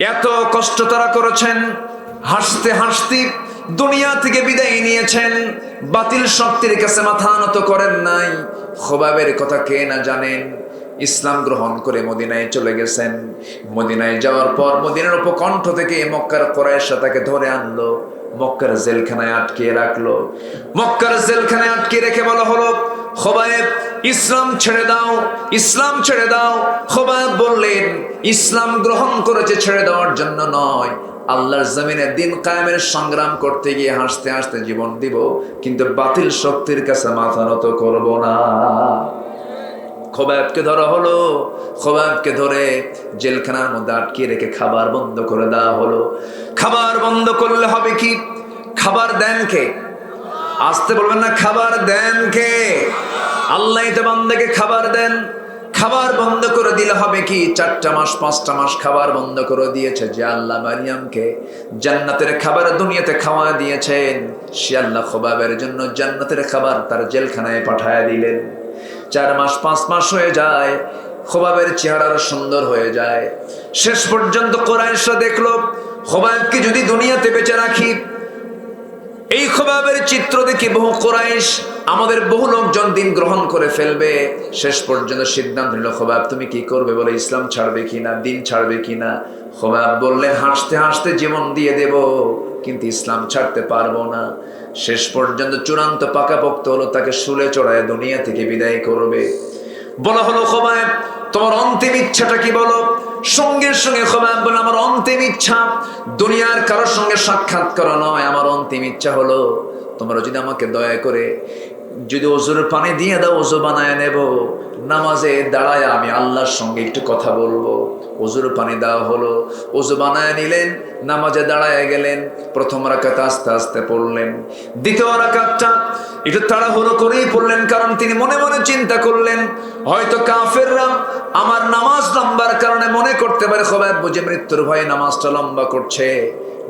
এত কষ্ট তারা করেছেন, হাসতে হাসতে দুনিয়া থেকে বিদায় নিয়েছেন, বাতিল শক্তির কাছে মাথা নত করেন নাই। খোবাবের কথা কে না জানেন। ইসলাম গ্রহণ করে মদিনায় চলে গেছেন। মদিনায় যাওয়ার পর মদিনার উপকণ্ঠ থেকে মক্কার কুরাইশরা তাকে ধরে আনলো, মক্কার জেলখানায় আটকে রাখলো। মক্কার জেলখানায় আটকে রেখে বলা হলো, খোবায়েব ইসলাম ছেড়ে দাও, ইসলাম ছেড়ে দাও। খোবায়েব বললেন, ইসলাম গ্রহণ করেছে ছেড়ে দেওয়ার জন্য নয়, আল্লাহর জমিনে দিন কায়েমের সংগ্রাম করতে গিয়ে হাসতে হাসতে জীবন দিব, কিন্তু বাতিল শক্তির কাছে মাথা নত করব না। খোবায়েবকে ধরা হলো। খোবায়েবকে ধরে জেলখানার মধ্যে আটকে রেখে খাবার বন্ধ করে দেওয়া হলো। খাবার বন্ধ করলে হবে কি? খাবার দেন কে? আসতে বলবেন না, খাবার দেন কে? আল্লাহ তো বান্দাকে খাবার দেন। খাবার বন্ধ করে দিলে হবে কি? 4টা মাস 5টা মাস খাবার বন্ধ করে দিয়েছে যে আল্লাহ মারিয়ামকে জান্নাতের খাবার দুনিয়াতে খাওয়া দিয়েছেন, সে আল্লাহ খোবাবের জন্য জান্নাতের খাবার তার জেলখানায় পাঠায় দিলেন। 4 মাস 5 মাস হয়ে যায়, খোবাবের চেহারা সুন্দর হয়ে যায়। শেষ পর্যন্ত কুরাইশরা দেখলো, খোবাবকে যদি দুনিয়াতে বেঁচে রাখি, এই খোবাবের চিত্র দেখে বহু কুরাইশ, আমাদের বহু লোকজন দিন গ্রহণ করে ফেলবে। শেষ পর্যন্ত সিদ্ধান্ত নিল, খোবাব তুমি কি করবে বলে, ইসলাম ছাড়বে কিনা, দিন ছাড়বে কিনা? খোবাব বললেন, হাসতে হাসতে জীবন দিয়ে দেব, কিন্তু ইসলাম ছাড়তে পারবো না। শেষ পর্যন্ত চূড়ান্ত পাকাপোক্ত হলো, তাকে শুলে চড়ায় দুনিয়া থেকে বিদায় করবে। বলা হলো, খোবাব তোমার অন্তিম ইচ্ছাটা কি বলো? সঙ্গে সঙ্গে খোবাব বলে, আমার অন্তিম ইচ্ছা দুনিয়ার কারোর সঙ্গে সাক্ষাৎ করা নয়, আমার অন্তিম ইচ্ছা হলো তোমরা যদি আমাকে দয়া করে যদি ওযুর পানি দিয়ে দাও, ওযু বানায় নেব, নামাজে দাঁড়ায় আমি আল্লাহর সঙ্গে একটু কথা বলবো। ওযুর পানি দেওয়া হলো, ওযু বানায় নিলেন, নামাজে দাঁড়ায় গেলেন। প্রথম রাকাত আস্তে আস্তে পড়লেন, দ্বিতীয় রাকাতটা একটু তাড়াহুড়ো করেই পড়লেন, কারণ তিনি মনে মনে চিন্তা করলেন, হয়তো কাফেররা আমার নামাজ লম্বার কারণে মনে করতে পারে খোবাব বুঝে মৃত্যুর ভয়ে নামাজটা লম্বা করছে।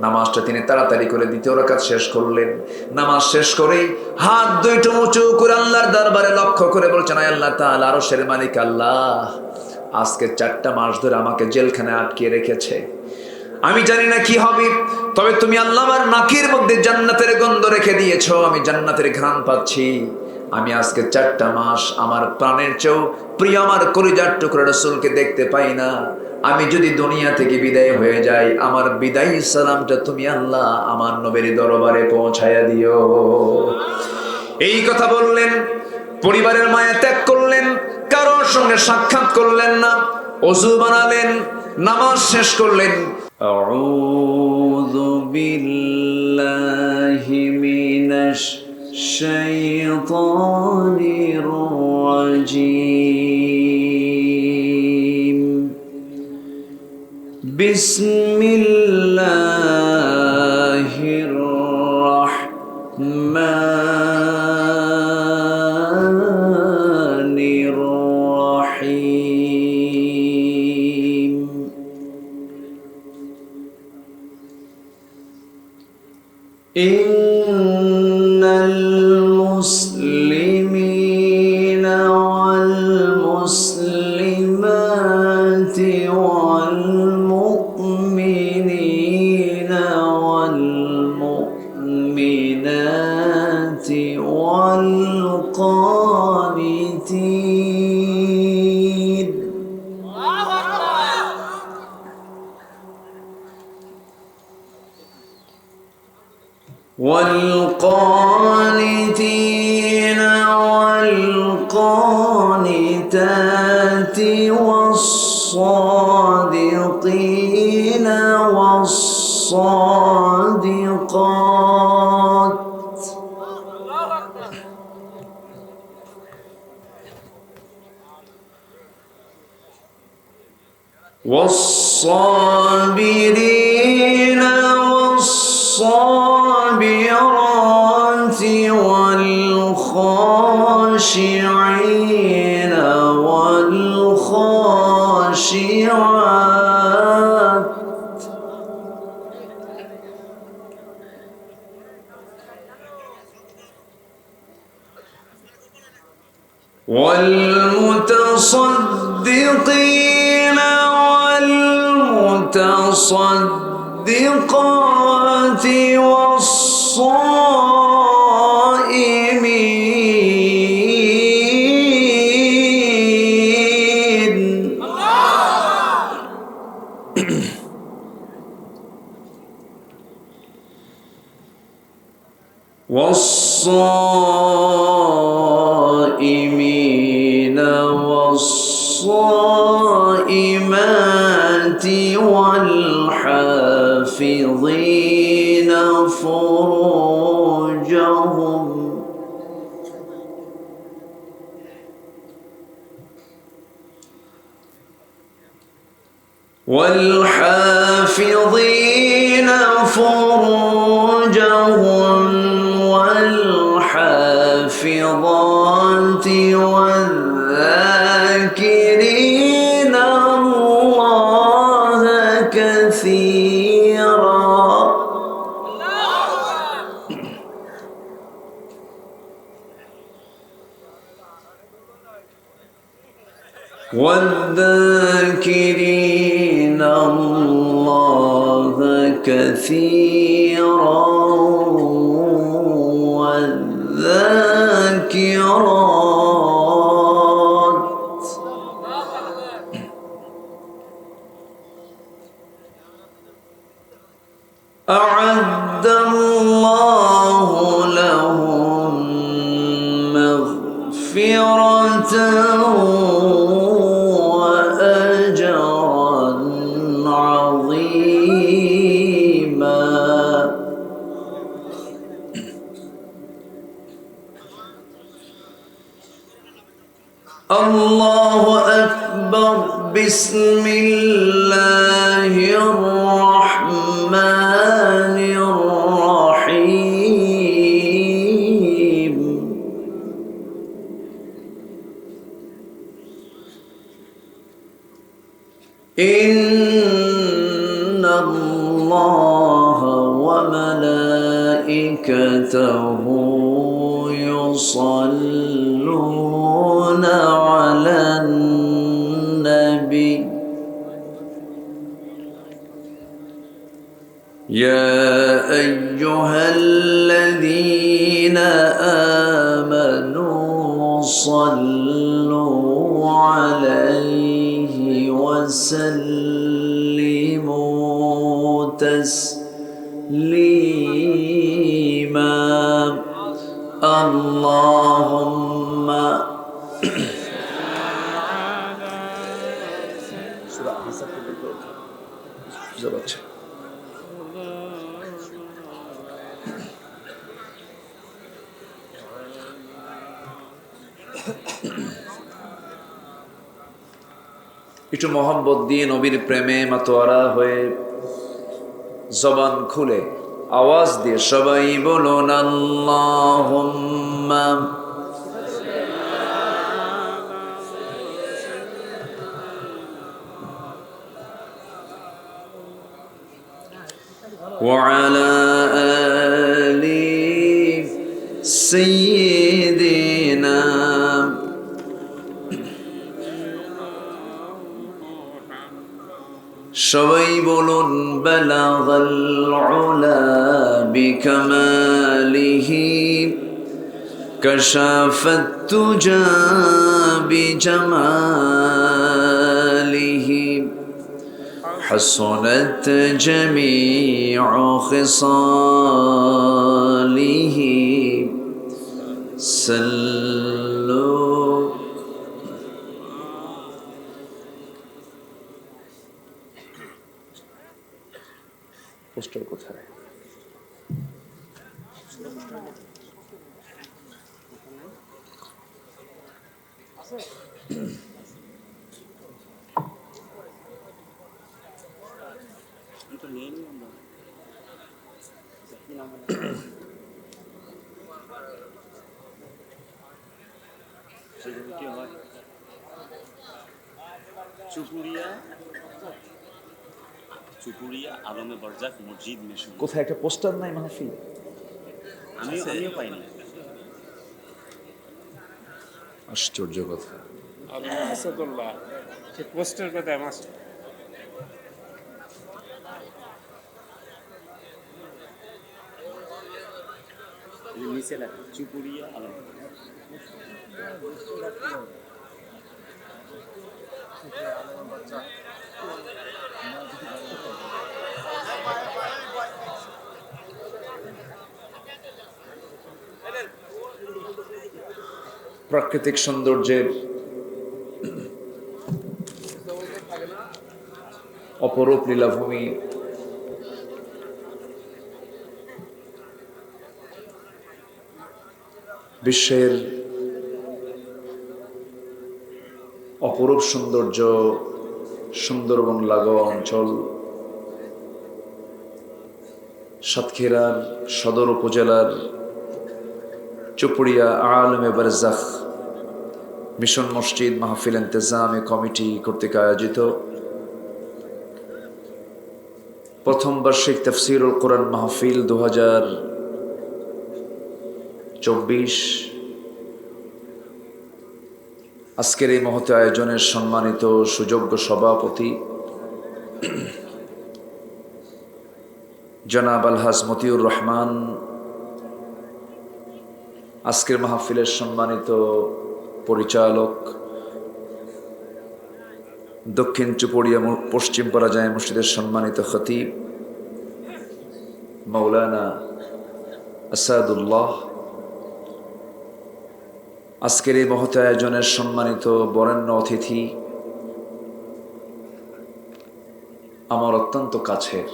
নামাজটা তিনি তাড়াতাড়ি করে দ্বিতীয় রাকাত শেষ করলেন। নামাজ শেষ করে হাত দুইটা উঁচু করে আল্লাহর দরবারে লক্ষ্য করে বলছেন, আয় আল্লাহ তাআলা, আরশের মালিক আল্লাহ, আজকে 4টা মাস ধরে আমাকে জেলখানায় আটকে রেখেছে, আমি জানি না কি হবে, তবে তুমি আল্লাহ আমার নাকের মধ্যে জান্নাতের গন্ধ রেখে দিয়েছো, আমি জান্নাতের ঘ্রাণ পাচ্ছি। আমি আজকে 4টা মাস আমার প্রাণের চেয়েও প্রিয় আমার কলিজার টুকরা রাসূলকে দেখতে পাই না। আমি যদি দুনিয়া থেকে বিদায় হয়ে যাই, আমার বিদায়ী সালামটা তুমি আল্লাহ আমার নবীর দরবারে পৌঁছায়া দিও। এই কথা বললেন, পরিবারের মায়া ত্যাগ করলেন, কারোর সঙ্গে সাক্ষাৎ করলেন না, ওযু বানালেন, নামাজ শেষ করলেন। আউযু বিল্লাহি মিনাশ শাইতানির রাজীম। বিসমিল্লাহির রাহমানির রাহিম। ইন্নাল মুসলিমিনা ওয়াল মুসলিমাতি ওয়াল মুমিনিনা ওয়াল মুমিনাতি ওয়াল কানিতিন والقانتين والقانتات والصادقين والصادقات والصابرين والصابرات والخاشعين والخاشعات والمتصدقين والمتصدقات والمتصدقات والصائمين والصائمين والصائمات والحافظين فروجهم والحافظين فروجهم والحافظات والذاكرين الله كثيرا والذاكرين الله كثيرا والذاكرات أعد الله لهم مغفرة وأجرا عظيما الله أكبر بسم الله الرحمن الرحيم إن الله وملائكته يصلون على النبي يا أيها الذين آمنوا صلوا عليه وسلموا تسليما اللهم একটু মোহাম্মত দিয়ে নবীর প্রেমে মাতোয়ারা হয়ে জবান খুলে আওয়াজ দিয়ে সবাই বলুন আল্লাহুম্মা وعلى آل سيدنا সবাই বলুন বালাগাল উলা বিকামালিহি কাশাফাত তুজা বিজামালিহি حسنت جميع خصاله صلوا পোস্টার কোথায় চুপুরিয়া আলমে বরজাক মসজিদ মিশন কোথায় একটা পোস্টার নাই মাহফিল আমিও পাইনি আশ্চর্য কথা আসাদুল্লাহ সে পোস্টার কোথায় মাস্টার নিচে লেখা চুপুরিয়া আলম। প্রাকৃতিক সৌন্দর্যের অপরূপ লীলাভূমি, বিশ্বের অপরূপ সৌন্দর্য, সুন্দরবন লাগোয়া অঞ্চল, সাতক্ষীরার সদর উপজেলার চুপুরিয়া আলমে বারজাখ মিশন মসজিদ মাহফিল ইন্তেজামী কমিটি কর্তৃক আয়োজিত প্রথম বার্ষিক তাফসীরুল কোরআন মাহফিল 2024 আজকের এই মহৎ আয়োজনের সম্মানিত সুযোগ্য সভাপতি জনাব আলহাজ মতিউর রহমান, আজকের মাহফিলের সম্মানিত পরিচালক, দক্ষিণ চুপুরিয়া পশ্চিম পাড়া জামে মসজিদের সম্মানিত খতিব মাওলানা আসাদুল্লাহ, আজকের এই মহৎ আয়োজনের সম্মানিত বরেণ্য অতিথি, আমার অত্যন্ত কাছের,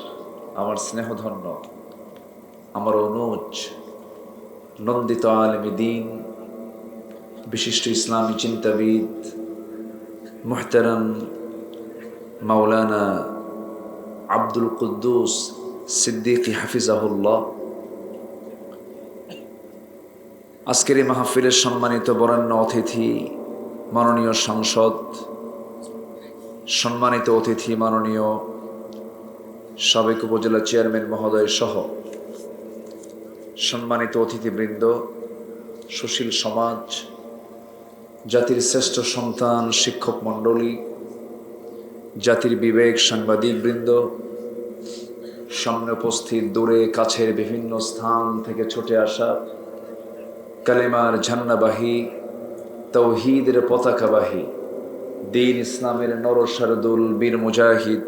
আমার স্নেহধন্য, আমার অনুজ নন্দিত আলেমী দ্বীন, বিশিষ্ট ইসলামী চিন্তাবিদ মুহতারাম মাওলানা আব্দুল কুদ্দুস সিদ্দিকী হাফিজাহুল্লাহ, আজকের এই মাহফিলের সম্মানিত বরেণ্য অতিথি মাননীয় সাংসদ, সম্মানিত অতিথি মাননীয় সাবেক উপজেলা চেয়ারম্যান মহোদয় সহ সম্মানিত অতিথিবৃন্দ, সুশীল সমাজ, জাতির শ্রেষ্ঠ সন্তান শিক্ষক মণ্ডলী, জাতির বিবেক সাংবাদিকবৃন্দ, সামনে উপস্থিত দূরে কাছের বিভিন্ন স্থান থেকে ছুটে আসা কালেমার ঝান্নাবাহী, তৌহিদের পতাকাবাহী, দ্বীন ইসলামের নরসারদুল বীর মুজাহিদ,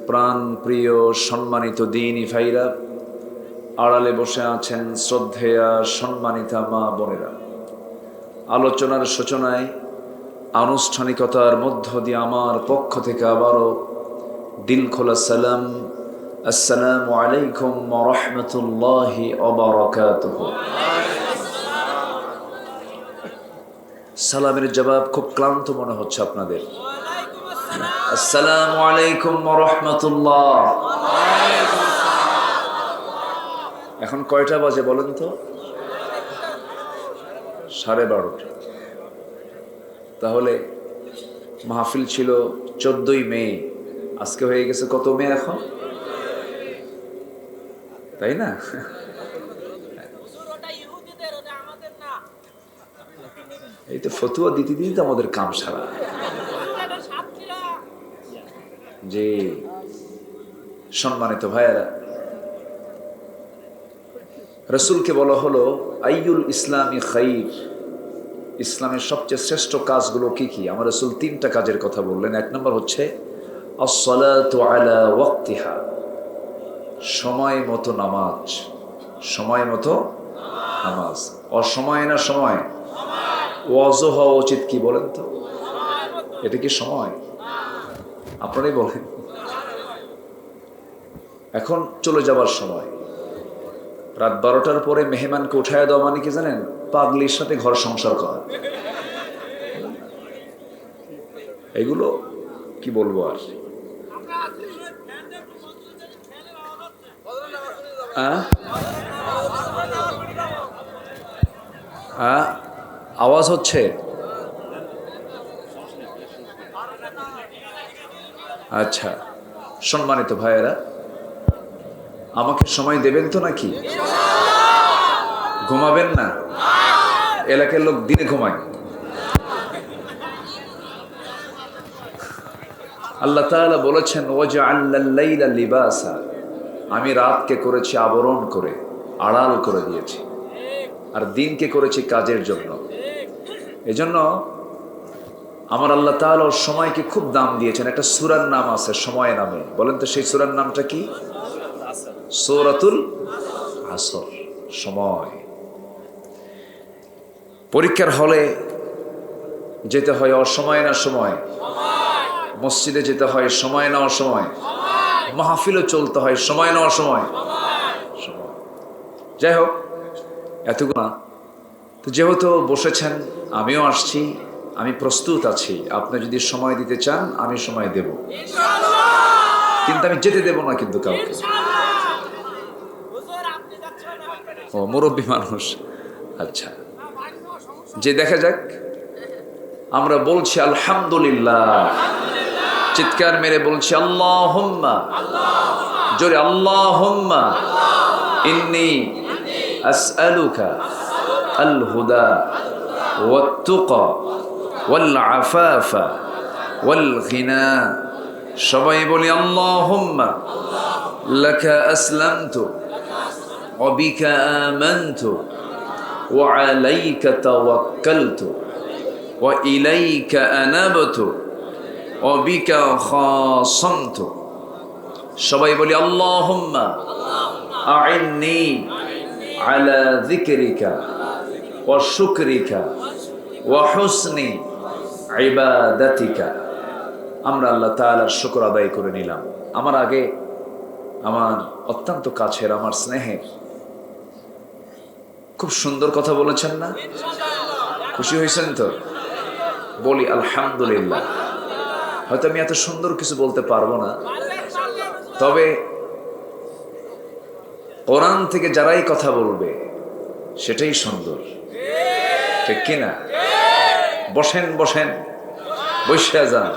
প্রাণ প্রিয় সম্মানিত দ্বীনি ভাইরা, আড়ালে বসে আছেন শ্রদ্ধেয়া সম্মানিতা মা বোনেরা, আলোচনার সূচনায় আনুষ্ঠানিকতার মধ্য দিয়ে আমার পক্ষ থেকে আবারও দিল খোলা সালাম, আসসালামু আলাইকুম ওয়া রাহমাতুল্লাহি ওয়া বারাকাতুহু। সালামের জবাব খুব ক্লান্ত মনে হচ্ছে আপনাদের। আসসালামু আলাইকুম ওয়া রাহমাতুল্লাহ। এখন কয়টা বাজে বলেন তো? 12:30। তাহলে মাহফিল ছিল 14ই মে, আজকে হয়ে গেছে কত মে এখন, তাই না? এই তো ফতুয়া দিতে দিতে আমাদের কাম সারা। যে সম্মানিত ভাইয়েরা, রসুলকে বলা হলো আইয়ুল ইসলামী খাইর, ইসলামের সবচেয়ে শ্রেষ্ঠ কাজগুলো কি কি? আমার রসুল 3টা কাজের কথা বললেন। 1 নম্বর হচ্ছে আসসালাতু আলা ওয়াক্তিহা, সময় মতো নামাজ। সময় মতো নামাজ, অসময় না সময়? ওয়াজও হওয়া উচিত কি বলেন তো? এটা কি সময়? আপনারাই বলেন। এখন চলে যাবার সময়, রাত 12টার পরে মেহমানকে উঠায় দেওয়া মানে কি জানেন? পাগলির সাথে ঘর সংসার করা। এগুলো কি বলবো আর। আওয়াজ হচ্ছে? আচ্ছা, সম্মানিত ভাইয়েরা, আমাকে সময় দেবেন তো নাকি? ঘুমাবেন না? এলাকার লোক দিনে ঘুমায়। আল্লাহ তাআলা বলেছেন ওয়াজআলনাল লাইলা লিবাসা, আমি রাতকে করেছি আবরণ করে, আড়াল করে দিয়েছি। আর দিনকে করেছি কাজের জন্য। এজন্য আমার আল্লাহ তাআলা ওর সময়কে খুব দাম দিয়েছেন। একটা সূরার নাম আছে সময় নামে, বলেন তো সেই সূরার নামটা কি? সূরাতুল আসর, সময়। পরীক্ষার হলে যেতে হয় অসময় না সময়? মসজিদে যেতে হয় সময় না অসময়? মাহফিলও চলতে হয় সময় না অসময়? সময়। যাই হোক, এতগুলো না তো, যেহেতু বসেছেন আমিও আসছি, আমি প্রস্তুত আছি। আপনি যদি সময় দিতে চান আমি সময় দেব, কিন্তু আমি যেতে দেব না কিন্তু কাউকে। ও মুরব্বী মানুষ, আচ্ছা, যে দেখা যাক। আমরা বলছি আলহামদুলিল্লাহ, চিৎকার মেরে বলছি আল্লাহুম্মা, জোরে আল্লাহুম্মা ইন্নী আসআলুকা আল হুদা ওয়াত তুকা ওয়াল আফাফা ওয়াল গিনা। সবাই বলি আল্লাহুম্মা লাকা আসলামতু ওয়া বিকা আমানতু ওয়া আলাইকা তাওয়াক্কালতু ওয়া ইলাইকা আনাবতু ওয়া বিকা খাসামতু। সবাই বলি আল্লাহুম্মা আইন্নি আলা যিকরিকা ওয়া শুকরিকা ওয়া হুসনি ইবাদাতিকা। আমরা আল্লাহ তাআলার শুকর আদায় করে নিলাম। আমার আগে আমার অত্যন্ত কাছের, আমার স্নেহের, খুব সুন্দর কথা বলেছেন না? খুশি হয়েছেন তো? বলি আলহামদুলিল্লাহ। হয়তো আমি এত সুন্দর কিছু বলতে পারবো না, তবে কোরআন থেকে যারাই কথা বলবে সেটাই সুন্দর, ঠিক কিনা? বসেন বসেন, বসে যান,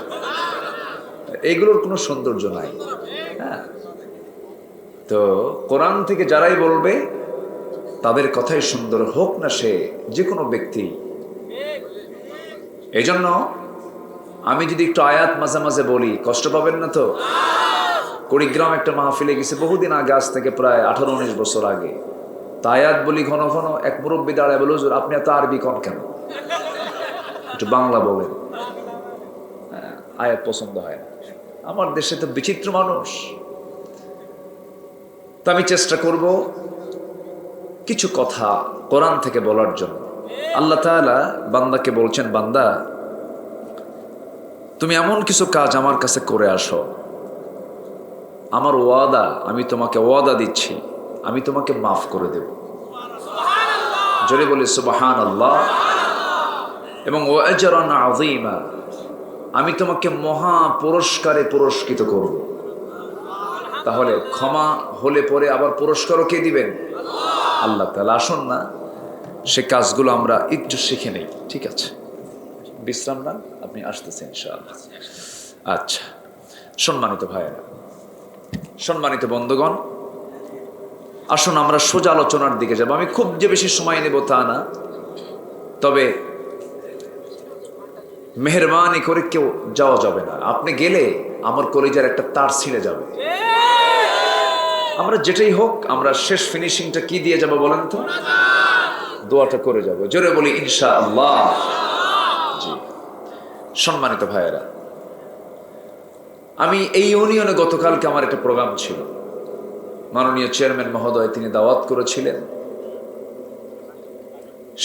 এইগুলোর কোনো সৌন্দর্য নাই। হ্যাঁ, তো কোরআন থেকে যারাই বলবে তাদের কথাই সুন্দর, হোক না সে যে কোনো ব্যক্তি। এই জন্য আমি যদি একটু আয়াত মাঝে মাঝে বলি কষ্ট পাবেন না তো? কুড়িগ্রাম একটা মাহফিলে গেছে বহুদিন আগে, আজ থেকে প্রায় 18-19 বছর আগে। তা আয়াত বলি ঘন ঘন, এক মুরব্বী দাঁড়ায় বলে, হুজুর আপনি এত আরবি কন কেন, একটু বাংলা বলেন। আয়াত পছন্দ হয় না। আমার দেশে তো বিচিত্র মানুষ, তো আমি চেষ্টা করব কিছু কথা কোরআন থেকে বলার জন্য। আল্লাহ তাআলা বান্দাকে বলছেন, বান্দা তুমি এমন কিছু কাজ আমার কাছে করে আসো, আমার ওয়াদা, আমি তোমাকে ওয়াদা দিচ্ছি, আমি তোমাকে মাফ করে দেব। জোরে বলি সুবহানাল্লাহ। এবং ওয়া আজরান আযীমা, আমি তোমাকে মহা পুরস্কারে পুরস্কৃত করব। তাহলে ক্ষমা হলে পরে আবার পুরস্কারও কে দিবেন? আল্লাহ তাআলা। আসুন না সে কাজগুলো আমরা একটু শিখে নেই, ঠিক আছে? বিশ্রাম না, আপনি আসতেছেন ইনশাআল্লাহ। আচ্ছা, সম্মানিত ভাইয়েরা, সম্মানিত বন্ধুগণ, আসুন আমরা সোজা আলোচনার দিকে যাব। আমি খুব যে বেশি সময় নেব তা না, তবে মেহরবানি করে কেউ যাওয়া যাবে না। আপনি গেলে আমার কলিজার একটা তার ছিঁড়ে যাবে। আমরা যেটাই হোক, আমরা শেষ ফিনিশিংটা কি দিয়ে যাব বলেন তো? দোয়াটা করে যাব। জোরে বলি ইনশাআল্লাহ। জি, সম্মানিত ভাইয়েরা, আমি এই ইউনিয়নে গতকালকে আমার একটা প্রোগ্রাম ছিল। মাননীয় চেয়ারম্যান মহোদয় তিনি দাওয়াত করেছিলেন।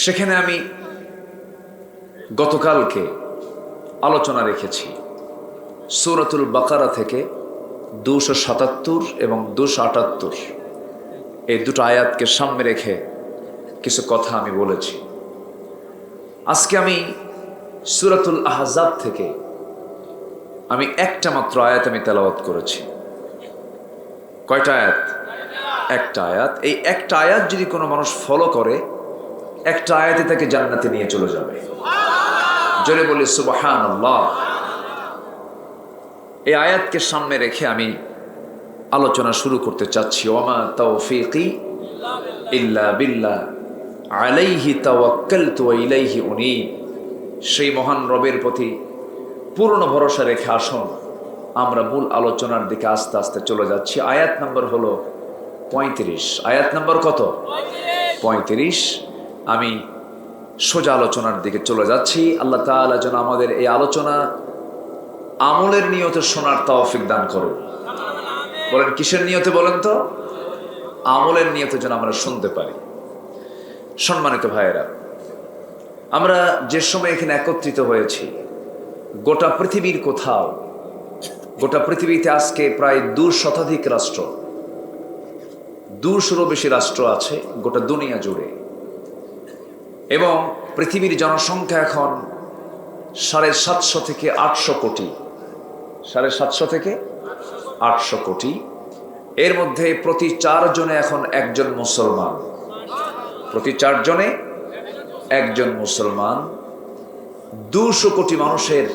সেখানে আমি গতকালকে আলোচনা রেখেছি সূরাতুল বাকারা থেকে 277 এবং 278 এই দুটো আয়াতকে সামনে রেখে কিছু কথা আমি বলেছি। আজকে আমি সূরাতুল আহজাব থেকে আমি একটা মাত্র আয়াত আমি তেলাওয়াত করেছি। কয়টা আয়াত? একটা আয়াত। এই একটা আয়াত যদি কোনো মানুষ ফলো করে, একটা আয়াতে তাকে জান্নাতে নিয়ে চলে যাবে। জোরে বলি সুবহানাল্লাহ। এই আয়াতকে সামনে রেখে আমি আলোচনা শুরু করতে চাচ্ছি। ওয়ামা তাওফীকি ইল্লা বিল্লাহ আলাইহি তাওয়াক্কালতু ওয়া ইলাইহি উনীব। সেই মহান রবের প্রতি পূর্ণ ভরসা রেখে আসুন আমরা মূল আলোচনার দিকে আস্তে আস্তে চলে যাচ্ছি। আয়াত নম্বর হলো 35। আয়াত নম্বর কত? 35। আমি সোজা আলোচনার দিকে চলে যাচ্ছি। আল্লাহ তাআলা যেন আমাদের এই আলোচনা আমলের নিয়তে শোনার তৌফিক দান করুন। বলেন কিসের নিয়তে বলেন তো? আমলের নিয়তে যেন আমরা শুনতে পারি। সম্মানিত ভাইয়েরা, আমরা যে সময় এখানে একত্রিত হয়েছি, গোটা পৃথিবীর কোথাও, গোটা পৃথিবীতে আজকে প্রায় 200 রাষ্ট্র, 200-রও বেশি রাষ্ট্র আছে গোটা দুনিয়া জুড়ে, এবং পৃথিবীর জনসংখ্যা এখন 750 থেকে 800 কোটি, 750 থেকে 800 কোটি। এর মধ্যে প্রতি 4 জনে এখন একজন মুসলমান, প্রতি 4 জনে একজন মুসলমান। 200 কোটি মানুষের,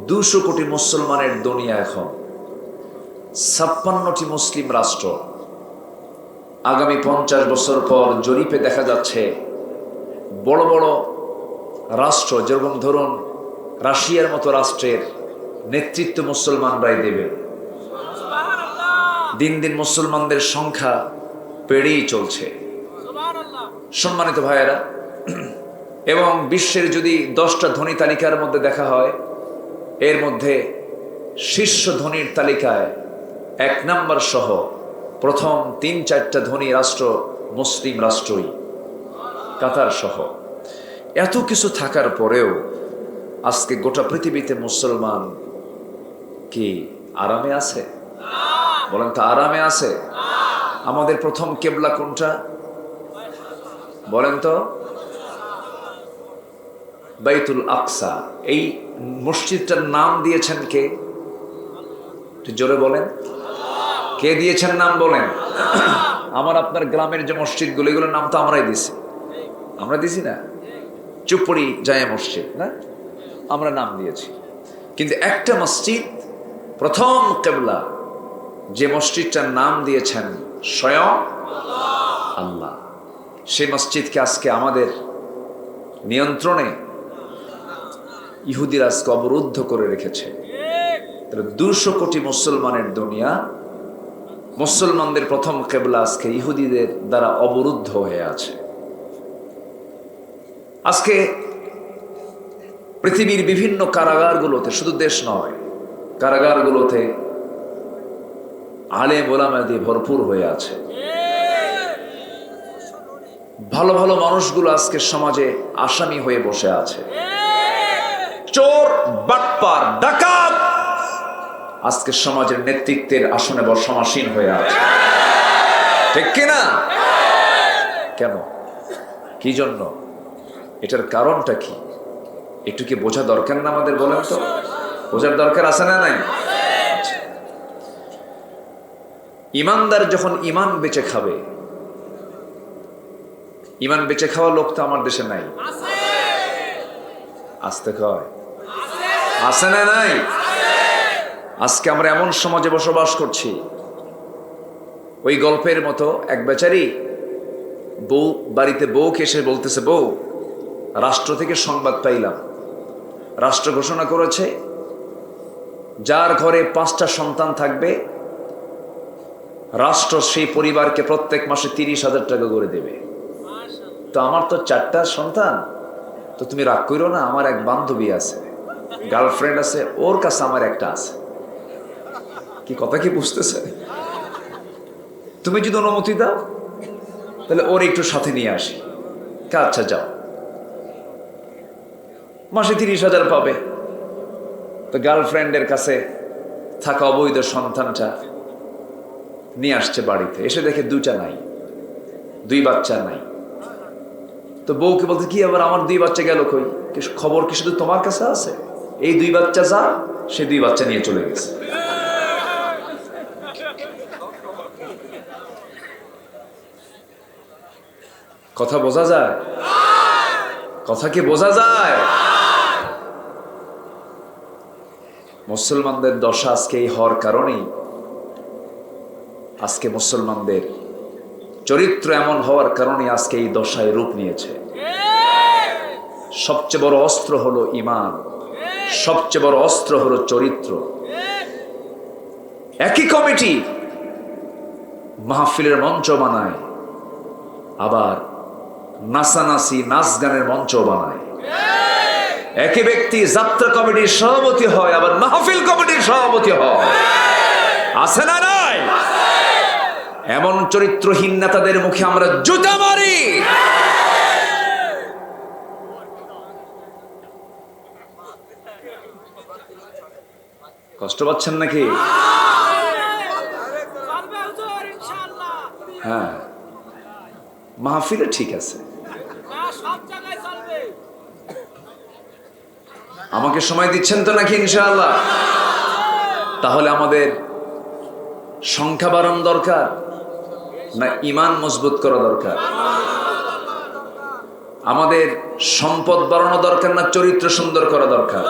200 কোটি মুসলমানের দুনিয়া এখন, 56টি মুসলিম রাষ্ট্র। আগামী 50 বছর পর জরিপে দেখা যাচ্ছে বড় বড় রাষ্ট্র, যেরকম ধরুন রাশিয়ার মতো রাষ্ট্রের নেতৃত্ব মুসলমানরাই দেবে। দিন দিন মুসলমানদের সংখ্যা বেড়েই চলছে। সম্মানিত ভাইয়েরা, এবং বিশ্বের যদি 10টা ধনী তালিকার মধ্যে দেখা হয়, এর মধ্যে শীর্ষ ধনীর তালিকায় 1 নম্বর সহ প্রথম 3-4টা ধনী রাষ্ট্র মুসলিম রাষ্ট্রই, কাতার সহ। এত কিছু থাকার পরেও আজকে গোটা পৃথিবীতে মুসলমান কি আরামে আছে? বলেন তো, আরামে আছে? আমাদের প্রথম কেবলা কোনটা বলেন তো? বাইতুল আকসা। এই মসজিদটার নাম দিয়েছেন কে? একটু জোরে বলেন, কে দিয়েছেন নাম বলেন? আমার আপনার গ্রামের যে মসজিদগুলো, এগুলোর নাম তো আমরাই দিছি, আমরা দিছি না? চুপড়ি জায়ে মসজিদ না, আমরা নাম দিয়েছি। কিন্তু একটা মসজিদ, প্রথম কেবলা, যে মসজিদটার নাম দিয়েছেন স্বয়ং আল্লাহ, সেই মসজিদকে আজকে আমাদের নিয়ন্ত্রণে ইহুদিরা আজকে অবরুদ্ধ করে রেখেছে। 200 কোটি মুসলমানের দুনিয়া, মুসলমানদের প্রথম কেবলা আজকে ইহুদিদের দ্বারা অবরুদ্ধ হয়ে আছে। আজকে পৃথিবীর বিভিন্ন কারাগারগুলোতে, শুধু দেশ নয়, কারাগারগুলোতে আলেম ওলামা দিয়ে ভরপুর হয়ে আছে। ভালো ভালো মানুষগুলো আজকে সমাজে আসামি হয়ে বসে আছে। চোর, বাটপার, ডাকাত আজকে সমাজের নেতৃত্বের আসনে সমাসীন হয়ে আছে। ঠিক কিনা? কেন? কি জন্য? এটার কারণটা কি? একটু কি বোঝা দরকার না আমাদের? বলেন তো, বোঝার দরকার আছে না নাই? ইমানদার যখন ইমান বেচে খাবে, ইমান বেচে খাওয়া লোক তো আমার দেশে নাই। আসতে কয় আছে না নাই? আজকে আমরা এমন সমাজে বসবাস করছি, ওই গল্পের মতো এক বেচারি বউ বাড়িতে বউকে এসে বলতেছে, বউ, রাষ্ট্র থেকে সংবাদ পাইলাম, রাষ্ট্র ঘোষণা করেছে যার ঘরে 5টা সন্তান থাকবে, রাষ্ট্র সেই পরিবারকে প্রত্যেক মাসে 30,000 টাকা করে দেবে। তো আমার তো 4টা সন্তান, তো তুমি রাগ করো না, আমার এক বান্ধবী আছে, গার্লফ্রেন্ড আছে, ওর কাছে আমার একটা আছে। কি কথা কি বুঝতেছে? তুমি যদি অনুমতি দাও তাহলে ওর একটু সাথে নিয়ে আসি। আচ্ছা যাও। মাসে 30,000 পাবে। তো গার্লফ্রেন্ডের কাছে থাকা অবৈধ সন্তানটা নিয়ে আসছে বাড়িতে, এসে দেখে 2টা নাই, 2 বাচ্চা নাই। তো বউকে বলতে, কি আবার আমার 2 বাচ্চা গেল কই? খবর কি শুধু তোমার কাছে আছে? এই 2 বাচ্চা যা, সে 2 বাচ্চা নিয়ে চলে গেছে। কথা বোঝা যায়? কথা কি বোঝা যায়? মুসলমানদের দশা আজকে এই হওয়ার কারণেই আজকে মুসলমানদের চরিত্র এমন হওয়ার কারণে আজকে এই দশায় রূপ নিয়েছে। সবচেয়ে বড় অস্ত্র হলো ঈমান, সবচেয়ে বড় অস্ত্র হলো চরিত্র। একই কমিটি মাহফিলের মঞ্চ বানায়, আবার নাচানাচি নাচ গানের মঞ্চ বানায়। একই ব্যক্তি যাত্রা কমিটির সভাপতি হয়, আবার মাহফিল কমিটির সভাপতি হয়। আছে না নাই? এমন চরিত্রহীন নেতাদের মুখে আমরা জুতা মারি। কষ্ট পাচ্ছেন নাকি? হ্যাঁ, মাহফিলে ঠিক আছে, আমাকে সময় দিচ্ছেন তো নাকি ইনশাআল্লাহ? তাহলে আমাদের সংখ্যা বাড়ানো দরকার না ঈমান মজবুত করা দরকার? আমাদের সম্পদ বাড়ানো দরকার না চরিত্র সুন্দর করা দরকার?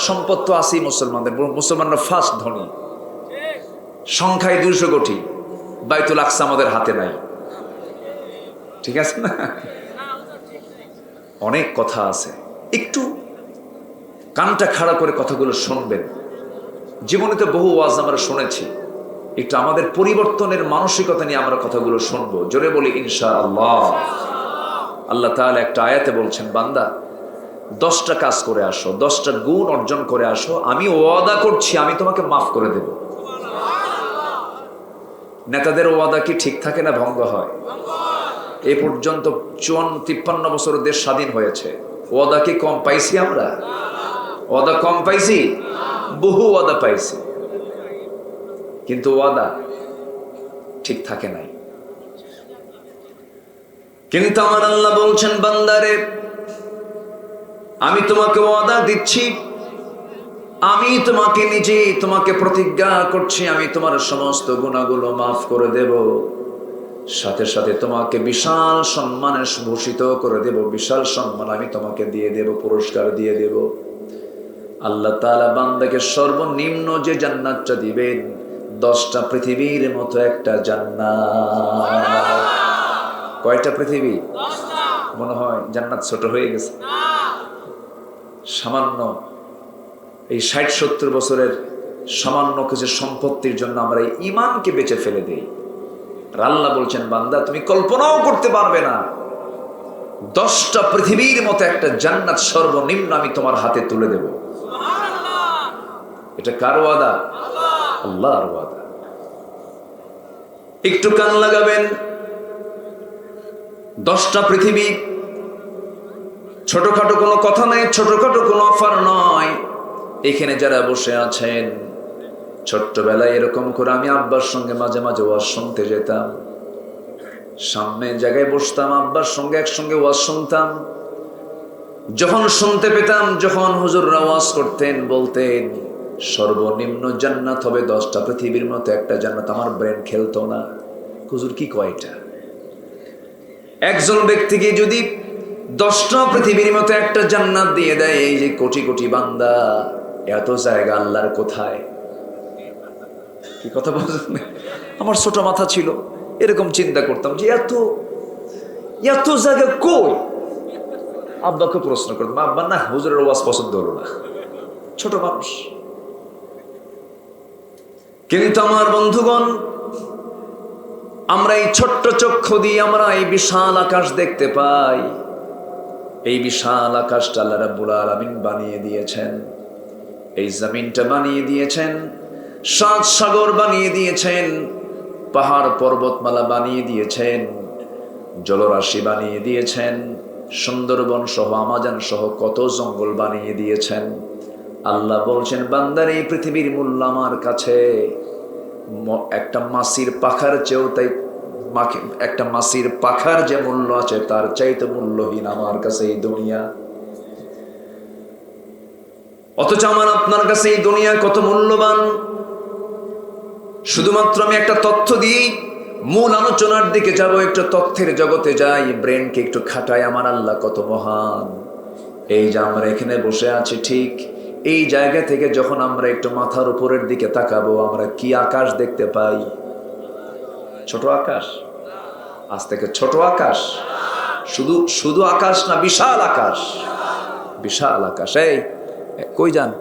সম্পদ তো আছেই মুসলমানদের, মুসলমানরা ফার্স্ট ধনী, সংখ্যায় 200 কোটি, বাইতুল আকসা আমাদের হাতে নাই। ঠিক আছে না? অনেক কথা আছে, একটু কানটা খাড়া করে কথাগুলো শুনবেন। জীবনে তো বহু ওয়াজ আমরা শুনেছি, একটু আমাদের পরিবর্তনের মানসিকতা নিয়ে আমরা কথাগুলো শুনবো। জোরে বলি ইনশাআল্লাহ। আল্লাহ তাআলা একটা আয়াতে বলছেন, বান্দা 10টা কাজ করে আসো, 10টা গুণ অর্জন করে আসো, আমি ওয়াদা করছি আমি তোমাকে মাফ করে দেব। নেতাদের ওয়াদা কি ঠিক থাকে না ভঙ্গ হয়? এ পর্যন্ত 54-53 বছর দেশ স্বাধীন হয়েছে, ওয়াদা কি কম পাইছি আমরা? ওয়াদা কম পাইছি? বহু ওয়াদা পাইছি, কিন্তু ওয়াদা ঠিক থাকে নাই। কিন্তু আমার আল্লাহ বলছেন, বান্দারে আমি তোমাকে ওয়াদা দিচ্ছি, আমি তোমাকে নিজে তোমাকে প্রতিজ্ঞা করছি, আমি তোমার সমস্ত গুনাহগুলো মাফ করে দেব, সাথে সাথে তোমাকে বিশাল সম্মানে ভূষিত করে দেব, বিশাল সম্মান আমি তোমাকে দিয়ে দেব, পুরস্কার দিয়ে দেব। আল্লাহ তাআলা বান্দাকে সর্বনিম্ন যে জান্নাতটা দিবেন, 10টা পৃথিবীর মতো একটা জান্নাত। কয়টা পৃথিবী? 10টা। মনে হয় জান্নাত ছোট হয়ে গেছে। সামান্য এই 60-70 বছরের সামান্য কিছু সম্পত্তির জন্য আমরা এই ঈমানকে বেচে ফেলে দেই। আর আল্লাহ বলছেন, বান্দা তুমি কল্পনাও করতে পারবে না, 10টা পৃথিবীর মতো একটা জান্নাত সর্বনিম্ন আমি তোমার হাতে তুলে দেব। এটা কার ওয়াদা? আল্লাহর ওয়াদা। একটু কান লাগাবেন, 10টা পৃথিবী ছোটখাটো কোনো কথা নাই, ছোটখাটো কোনো অফার নয়। এখানে যারা বসে আছেন, ছোট্টবেলায় এরকম করে আমি আব্বার সঙ্গে মাঝে মাঝে ওয়াজ শুনতে যেতাম, সামনে জায়গায় বসতাম, আব্বার সঙ্গে একসঙ্গে ওয়াজ শুনতাম। যখন শুনতে পেতাম, যখন হুজুররা ওয়াজ করতেন, বলতেন সর্বনিম্ন জান্নাত হবে 10টা পৃথিবীর মতো একটা জান্নাত, আমার ব্রেন খেলতো না, হুজুর কি কয়টা? একজন ব্যক্তিকে যদি 10টা পৃথিবীর মতো একটা জান্নাত দিয়ে দেয়, এই যে কোটি কোটি বান্দা, এত জায়গা আল্লাহর কোথায়? কি কথা বলছেন? আমার ছোট মাথা ছিল, এরকম চিন্তা করতাম যে এত এত জায়গা কই? আব্বাকে প্রশ্ন করতাম, আব্বা না হুজুরের ওয়াজ পছন্দ হলো না, ছোট মানুষ। কিন্তু আমার বন্ধুগণ, আমরা এই ছোট্ট চক্ষু দিয়ে আমরা এই বিশাল আকাশ দেখতে পাই। এই বিশাল আকাশটা আল্লাহ রাব্বুল আলামিন বানিয়ে দিয়েছেন, এই জমিনটা বানিয়ে দিয়েছেন, 7 সাগর বানিয়ে দিয়েছেন, পাহাড় পর্বতমালা বানিয়ে দিয়েছেন, জলরাশি বানিয়ে দিয়েছেন, সুন্দরবন সহ আমাজন সহ কত জঙ্গল বানিয়ে দিয়েছেন। আল্লাহ বলছেন, বান্দার এই পৃথিবীর মূল্য আমার কাছে একটা মাছির পাখার চেয়েও, তাই একটা মাছির পাখার যে মূল্য আছে তার চাইতে মূল্যহীন আমার কাছে এই দুনিয়া। অথচ আমার আপনার কাছে এই দুনিয়া কত মূল্যবান। শুধুমাত্র আমি একটা তথ্য দিই, মূল আলোচনার দিকে যাব, একটু তথ্যের জগতে যাই, ব্রেনকে একটু খাটাই, আমার আল্লাহ কত মহান। এই যে আমরা এখানে বসে আছি, ঠিক এই জায়গা থেকে যখন আমরা একটু মাথার উপরের দিকে তাকাবো, আমরা কি আকাশ দেখতে পাই? ছোট আকাশ? আজ থেকে ছোট আকাশ? শুধু শুধু আকাশ না, বিশাল আকাশ, বিশাল আকাশ। এই কই যান?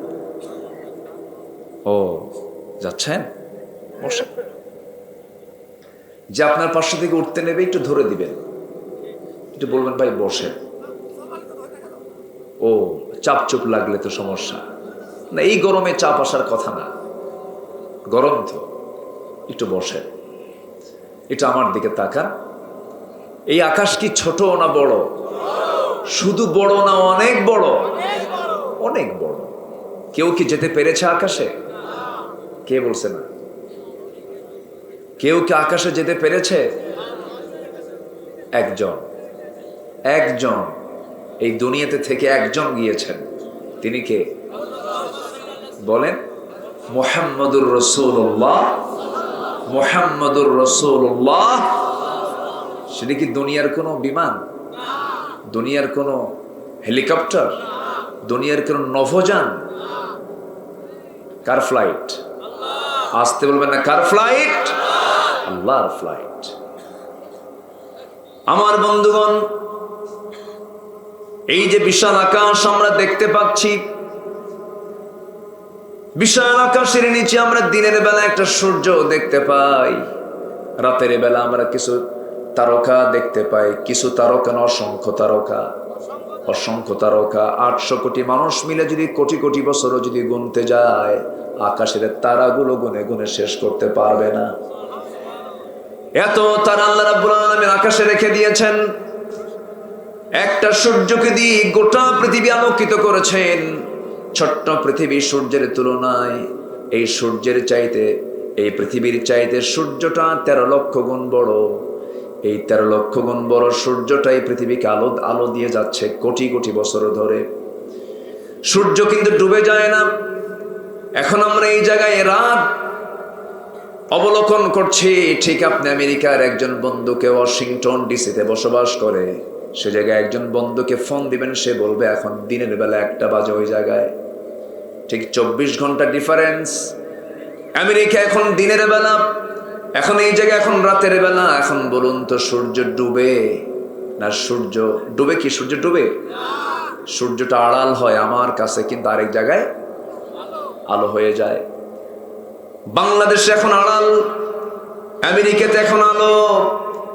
ও যাচ্ছেন? বসে যে আপনার পাশে থেকে উঠতে নেবে একটু ধরে দিবেন, একটু বলবেন ভাই বসে, ও চাপ চুপ লাগলে তো সমস্যা না, এই গরমে চাপ আসার কথা না, গরম তো, একটু বসে, এটা আমার দিকে তাকান। এই আকাশ কি ছোট না বড়? শুধু বড় না, অনেক বড়, অনেক বড়। কেউ কি যেতে পেরেছে আকাশে? কে বলছে না? কেউ কি আকাশে যেতে পেরেছে? একজন, একজন এই দুনিয়াতে থেকে একজন গিয়েছেন। তিনি কে বলেন? মুহাম্মদুর রাসূলুল্লাহ, মুহাম্মদুর রাসূলুল্লাহ। সেটা কি দুনিয়ার কোনো বিমান, দুনিয়ার কোনো হেলিকপ্টার, দুনিয়ার কোনো নভোযান? কার ফ্লাইট? আসতে বলবেন না, কার ফ্লাইট? আল্লাহর ফ্লাইট। আমার বন্ধুগণ, এই যে বিশাল আকাশ আমরা দেখতে পাচ্ছি, বিশাল আকাশের নিচে আমরা দিনের বেলা একটা সূর্য দেখতে পাই, রাতের বেলা আমরা কিছু তারকা দেখতে পাই। কিছু তারকা না, অসংখ্য তারকা, অসংখ্য তারকা। 800 কোটি মানুষ মিলে যদি কোটি কোটি বছরও যদি গুনতে যায়, আকাশের তারাগুলো গুনে গুনে শেষ করতে পারবে না। এত তারা আল্লাহ রাব্বুল আলামিন আকাশে রেখে দিয়েছেন। একটা সূর্যকে দিয়ে গোটা পৃথিবী আলোকিত করেছেন। ছোট্ট পৃথিবী সূর্যের তুলনায় এই সূর্যের চাইতে, এই পৃথিবীর চাইতে সূর্যটা 13 লক্ষ গুণ বড়। এই 13 লক্ষ গুণ বড় সূর্যটাই পৃথিবীকে আলো আলো দিয়ে যাচ্ছে কোটি কোটি বছর ধরে। সূর্য কিন্তু ডুবে যায় না। এখন আমরা এই জায়গায় রাত অবলোকন করছি, ঠিক আপনি আমেরিকার একজন বন্ধুকে ওয়াশিংটন ডিসিতে বসবাস করে, সে জায়গায় একজন বন্ধুকে ফোন দিবেন, সে বলবে এখন দিনের বেলা 1টা বাজে ওই জায়গায়। ঠিক 24 ঘন্টা ডিফারেন্স। আমেরিকা এখন দিনের বেলা, এখন এই জায়গায় এখন রাতের বেলা। এখন বলুন তো, সূর্য ডুবে না সূর্য ডুবে? কি সূর্য ডুবে? সূর্যটা আড়াল হয় আমার কাছে, কিন্তু আরেক জায়গায় আলো হয়ে যায়। বাংলাদেশে এখন আড়াল, আমেরিকাতে এখন আলো,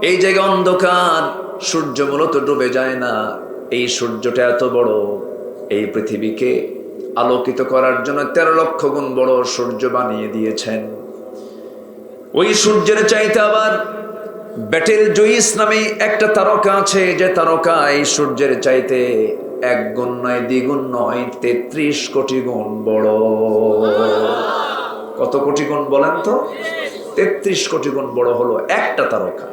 এই জায়গায় অন্ধকার। সূর্য মূলত ডুবে যায় না। এই সূর্যটা এত বড়, এই পৃথিবীকে আলোকিত করার জন্য 13 লক্ষ গুণ বড় সূর্য বানিয়ে দিয়েছেন। ওই সূর্যের চাইতে আবার ব্যাটেল জুইস নামে একটা তারকা আছে, যে তারকা এই সূর্যের চাইতে 1 গুণ নয়, 2 গুণ নয়, 33 কোটি গুণ বড়। কত কোটি গুণ বলেন তো? 33 কোটি গুণ বড় হলো একটা তারকা।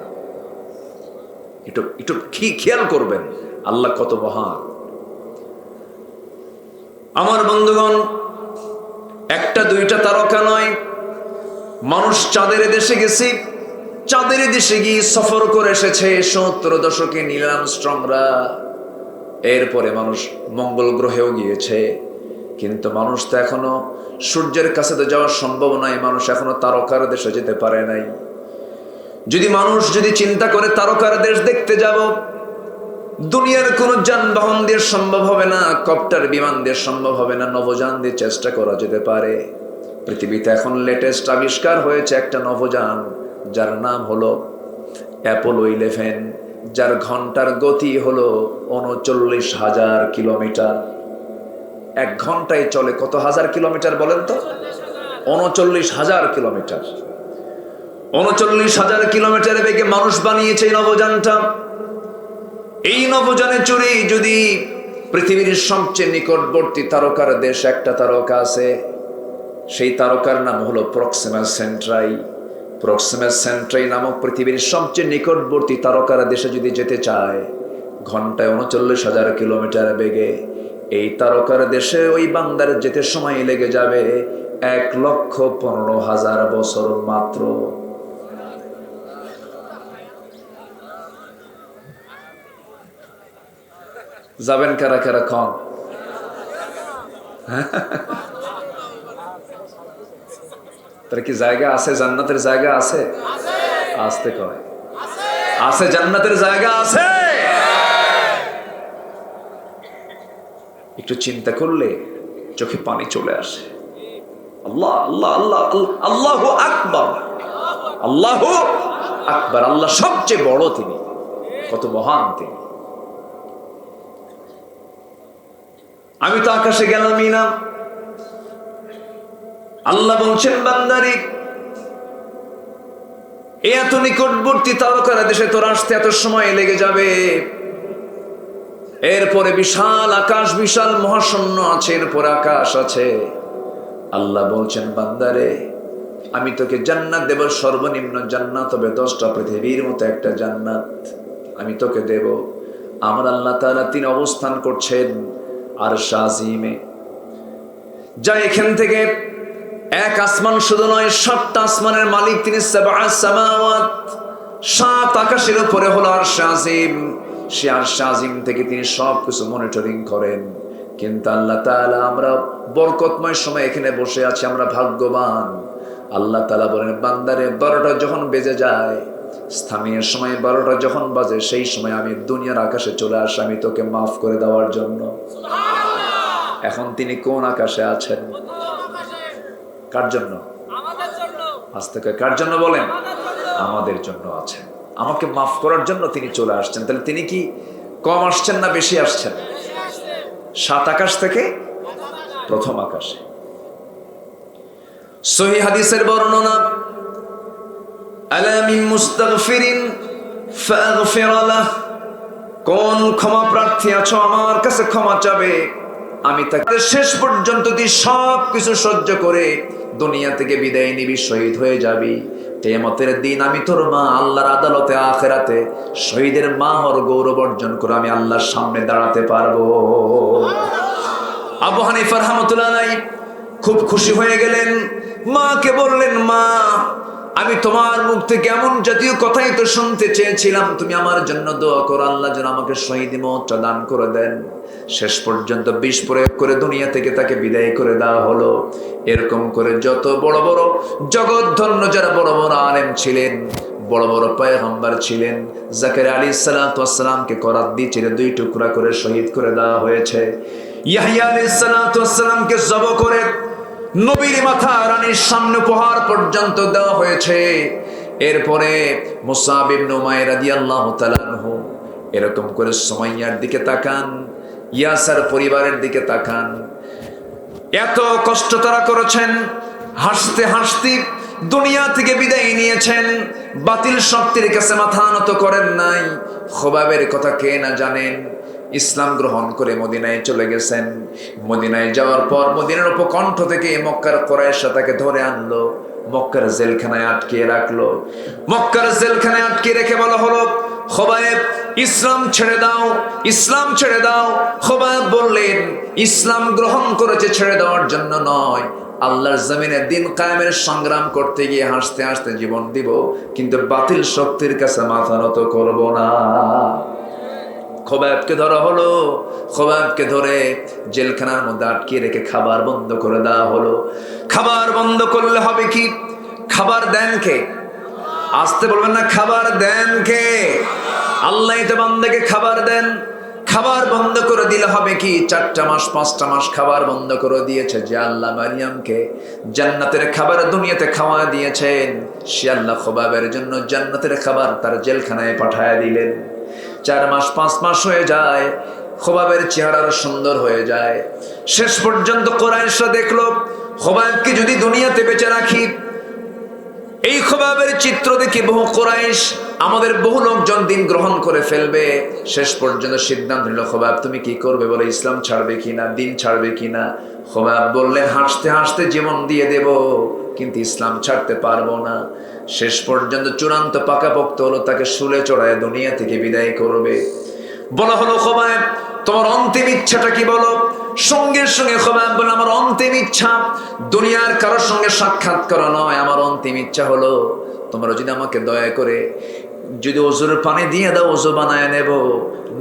একটু একটু খেয়াল করবেন আল্লাহ কত মহান। আমার বন্ধুগণ, 1টা 2টা তারকা নয়, মানুষ চাঁদের দেশে গেছে, চাঁদের দেশে গিয়ে সফর করে এসেছে 70 দশকে নীল আর্মস্ট্রংরা। এরপরে মানুষ মঙ্গল গ্রহেও গিয়েছে, কিন্তু মানুষ তো এখনো সূর্যের কাছে তো যাওয়া সম্ভব নয়। মানুষ এখনো তারকার দেশে যেতে পারে নাই। যদি মানুষ যদি চিন্তা করে তারকার দেশ দেখতে যাব, দুনিয়ার কোনো যানবাহন দিয়ে সম্ভব হবে না, কপ্টার বিমান দিয়ে সম্ভব হবে না, নভোযান দিয়ে চেষ্টা করা যেতে পারে। পৃথিবীতে এখন লেটেস্ট আবিষ্কার হয়েছে একটা নভোযান, যার নাম হলো অ্যাপোলো 11, যার ঘন্টার গতি হলো 39,000 কিলোমিটার। 1 ঘন্টায় চলে কত হাজার কিলোমিটার বলেন তো? 39,000 কিলোমিটার। 39,000 কিলোমিটার বেগে মানুষ বানিয়েছে এই নভোযানটা। এই নভোযানে চড়ে যদি পৃথিবীর সবচেয়ে নিকটবর্তী তারকার দেশ, একটা তারকা আছে, সেই তারকার নাম হলো প্রক্সিমা সেন্ট্রাই। প্রক্সিমা সেন্ট্রাই নামক পৃথিবীর সবচেয়ে নিকটবর্তী তারকার দেশে যদি যেতে চায়, ঘন্টায় 39,000 কিলোমিটার বেগে, এই তারকার দেশে ওই বান্দার যেতে সময় লেগে যাবে 1,15,000 বছর মাত্র। যাবেন কারা কারা কম? তার কি জায়গা আছে? জান্নাতের জায়গা আছে? আসতে কয় আছে, জান্নাতের জায়গা আছে। একটু চিন্তা করলে চোখে পানি চলে আসে। আল্লাহ আল্লাহ আল্লাহ আল্লাহু আকবার, আল্লাহু আকবার। আল্লাহ সবচেয়ে বড়, তিনি কত মহান তিনি। আমি তো আকাশে গেলামই না। আল্লাহ বলছেন বান্দারে, এত নিকটবর্তী তারকারা দেশে তোর আসতে এত সময় লেগে যাবে। এরপরে বিশাল আকাশ, বিশাল মহাশূন্য আছে, এরপরে আকাশ আছে। আল্লাহ বলছেন বান্দারে, আমি তোকে জান্নাত দেব, সর্বনিম্ন জান্নাত হবে 10টা পৃথিবীর মতো একটা জান্নাত আমি তোকে দেব। আমার আল্লাহ তাআলা তিনি অবস্থান করছেন আরশ আজিমে। যা এখান থেকে এক আসমান শুধু নয়, 7টা আসমানের মালিক তিনি। সাবআ সামাওয়াত, 7 আকাশের উপরে হলো আরশ আজিম। সে আরশ আজিম থেকে তিনি সবকিছু মনিটরিং করেন। কিন্তু আল্লাহ তাআলা, আমরা বরকতময় সময় এখানে বসে আছি, আমরা ভাগ্যবান। আল্লাহ তাআলা বলেন বান্দারে, 12টা যখন বেজে যায়, স্থানীয় সময় 12টা যখন বাজে, সেই সময় আমি দুনিয়ার আকাশে চলে আসি আমি তোকে মাফ করে দেওয়ার জন্য। এখন তিনি কোন আকাশে আছেন? কার জন্য? আজ থেকে কার জন্য বলেন? আমাদের জন্য আছেন, আমাকে মাফ করার জন্য তিনি চলে আসছেন। তাহলে তিনি কি কম আসছেন না বেশি আসছেন? 7 আকাশ থেকে প্রথম আকাশে। সহিহ হাদিসের বর্ণনা, আলা মিন মুস্তাগফিরিন ফাগফির লাহ, কোন ক্ষমা প্রার্থী আছো আমার কাছে ক্ষমা চাবে, আমি তাকে শেষ পর্যন্ত তুই সব কিছু সহ্য করে দুনিয়া থেকে বিদায় নিবি, শহীদ হয়ে যাবি। কিয়ামতের দিন আমি তোর মা আল্লাহর আদালতে আখিরাতে শহীদের মা হওয়ার গৌরব অর্জন করে আমি আল্লাহর সামনে দাঁড়াতে পারবো। আবু হানিফা রাহমাতুল্লাহ আলাইহি খুব খুশি হয়ে গেলেন। মাকে বললেন, মা আমি তোমার মুখ থেকে এমন জাতীয় কথাই তো শুনতে চেয়েছিলাম, তুমি আমার জন্য দোয়া করো, আল্লাহ যেন আমাকে শহীদ মওতটা দান করে দেন। শেষ পর্যন্ত বিষ প্রয়োগ করে দুনিয়া থেকে তাকে বিদায় করে দেওয়া হলো। এরকম করে যত বড় বড় জগৎ ধন্য যারা বড় বড় আলেম ছিলেন, বড় বড় পয়গম্বর ছিলেন, জাকারিয়া আলাইহিস সালাতু ওয়াস সালামকে করাত দিয়ে চিরে 2 টুকরা করে শহীদ করে দেওয়া হয়েছে। ইয়াহইয়া আলাইহিস সালাতু ওয়াস সালামকে জবাই করে নবীর মাথা রানীর সামনে উপহার পর্যন্ত দেওয়া হয়েছে। এরপরে মুসাব ইবনে উমাইর রাদিয়াল্লাহু তাআলা আনহু, এরকম করে সুমাইয়ার দিকে তাকান, ইয়াসার পরিবারের দিকে তাকান। এত কষ্ট তারা করেছেন, হাসতে হাসতে দুনিয়া থেকে বিদায় নিয়েছেন, বাতিল শক্তির কাছে মাথা নত করেন নাই। খোবাবের কথা কে না জানেন, ইসলাম গ্রহণ করে মদিনায় চলে গেছেন। মদিনায় যাওয়ার পর মদিনার উপকণ্ঠ থেকে মক্কার কুরাইশরা তাকে ধরে আনলো, মক্কার জেলখানায় আটকে রাখলো। মক্কার জেলখানায় আটকে রেখে বলা হলো, খোবায়েব ইসলাম ছেড়ে দাও, ইসলাম ছেড়ে দাও। খোবায়েব বললেন, ইসলাম গ্রহণ করেছে ছেড়ে দেওয়ার জন্য নয়, আল্লাহর জমিনে দিন কায়েমের সংগ্রাম করতে গিয়ে হাসতে হাসতে জীবন দিব, কিন্তু বাতিল শক্তির কাছে মাথা নত করব না। খোবায়েবকে ধরা হলো, খোবায়েবকে ধরে জেলখানার মধ্যে আটকে রেখে খাবার বন্ধ করে দেওয়া হলো। খাবার বন্ধ করলে হবে কি? খাবার দেন কে? আসতে বলবেন না, খাবার দেন কে? আল্লাহই তো বান্দাকে খাবার দেন। খাবার বন্ধ করে দিলে হবে কি? 4টা মাস 5টা মাস খাবার বন্ধ করে দিয়েছে যে আল্লাহ মারিয়ামকে জান্নাতের খাবার দুনিয়াতে খাওয়া দিয়েছেন, সে আল্লাহ খোবাবের জন্য জান্নাতের খাবার তার জেলখানায় পাঠায় দিলেন। 4 মাস 5 মাস হয়ে যায়, খোবাবের চেহারা সুন্দর হয়ে যায়। শেষ পর্যন্ত কুরাইশরা দেখলো, খোবাবকে যদি দুনিয়াতে বেঁচে রাখি, এই খোবাবের চিত্র দেখে বহু কুরাইশ, আমাদের বহু লোকজন দিন গ্রহণ করে ফেলবে। শেষ পর্যন্ত সিদ্ধান্ত নিল, খোবাব তুমি কি করবে বলে, ইসলাম ছাড়বে কিনা, দিন ছাড়বে কিনা? খোবাব বললেন, হাসতে হাসতে জীবন দিয়ে দেব, কিন্তু ইসলাম ছাড়তে পারবো না। শেষ পর্যন্ত চূড়ান্ত পাকাপোক্ত হলো, তাকে শুলে চড়ায় দুনিয়া থেকে বিদায় করবে। বলা হলো, খোবাব তোমার অন্তিম ইচ্ছাটা কি বলো? সঙ্গে সঙ্গে খোবাব বলে, আমার অন্তিম ইচ্ছা দুনিয়ার কারোর সঙ্গে সাক্ষাৎ করা নয়, আমার অন্তিম ইচ্ছা হলো তোমরা যদি আমাকে দয়া করে যদি ওযুর পানি দিয়ে দাও, ওযু বানায় নেব,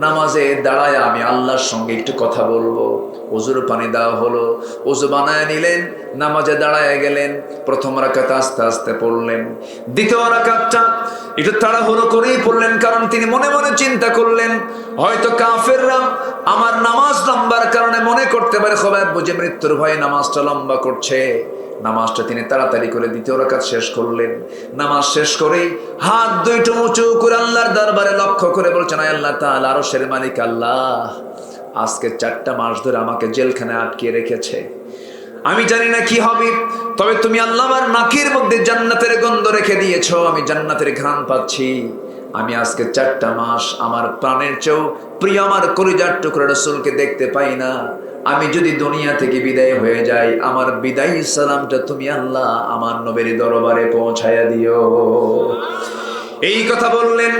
নামাজে দাঁড়ায় আমি আল্লাহর সঙ্গে একটু কথা বলবো। ওযুর পানি দেওয়া হলো, ওযু বানায় নিলেন, নামাজে দাঁড়ায় গেলেন। প্রথম রাকাত আস্তে আস্তে পড়লেন, দ্বিতীয় রাকাতটা একটু তাড়াহুড়ো করেই পড়লেন, কারণ তিনি মনে মনে চিন্তা করলেন, হয়তো কাফেররা আমার নামাজ লম্বার কারণে মনে করতে পারে খোবাব বুঝে মৃত্যুর ভয়ে নামাজটা লম্বা করছে। নামাজটা তিনি তাড়াতাড়ি করে দ্বিতীয় রাকাত শেষ করলেন। নামাজ শেষ করেই হাত দুইটো উঁচু করে আল্লাহর দরবারে লক্ষ্য করে বলছেন, আয় আল্লাহ তাআলা, আরশের মালিক আল্লাহ, আজকে 4টা মাস ধরে আমাকে জেলখানায় আটকিয়ে রেখেছে। আমি জানি না কি হবে, তবে তুমি আল্লাহ আমার নাকের মধ্যে জান্নাতের গন্ধ রেখে দিয়েছো, আমি জান্নাতের ঘ্রাণ পাচ্ছি। আমি আজকে 4টা মাস আমার প্রাণের চেয়েও প্রিয় আমার কলিজার টুকরা রাসূলকে দেখতে পাই না। আমি যদি দুনিয়া থেকে বিদায় হয়ে যাই, আমার বিদায়ী সালামটা তুমি আল্লাহ আমার নবীর দরবারে পৌঁছায়া দিও। এই কথা বললেন,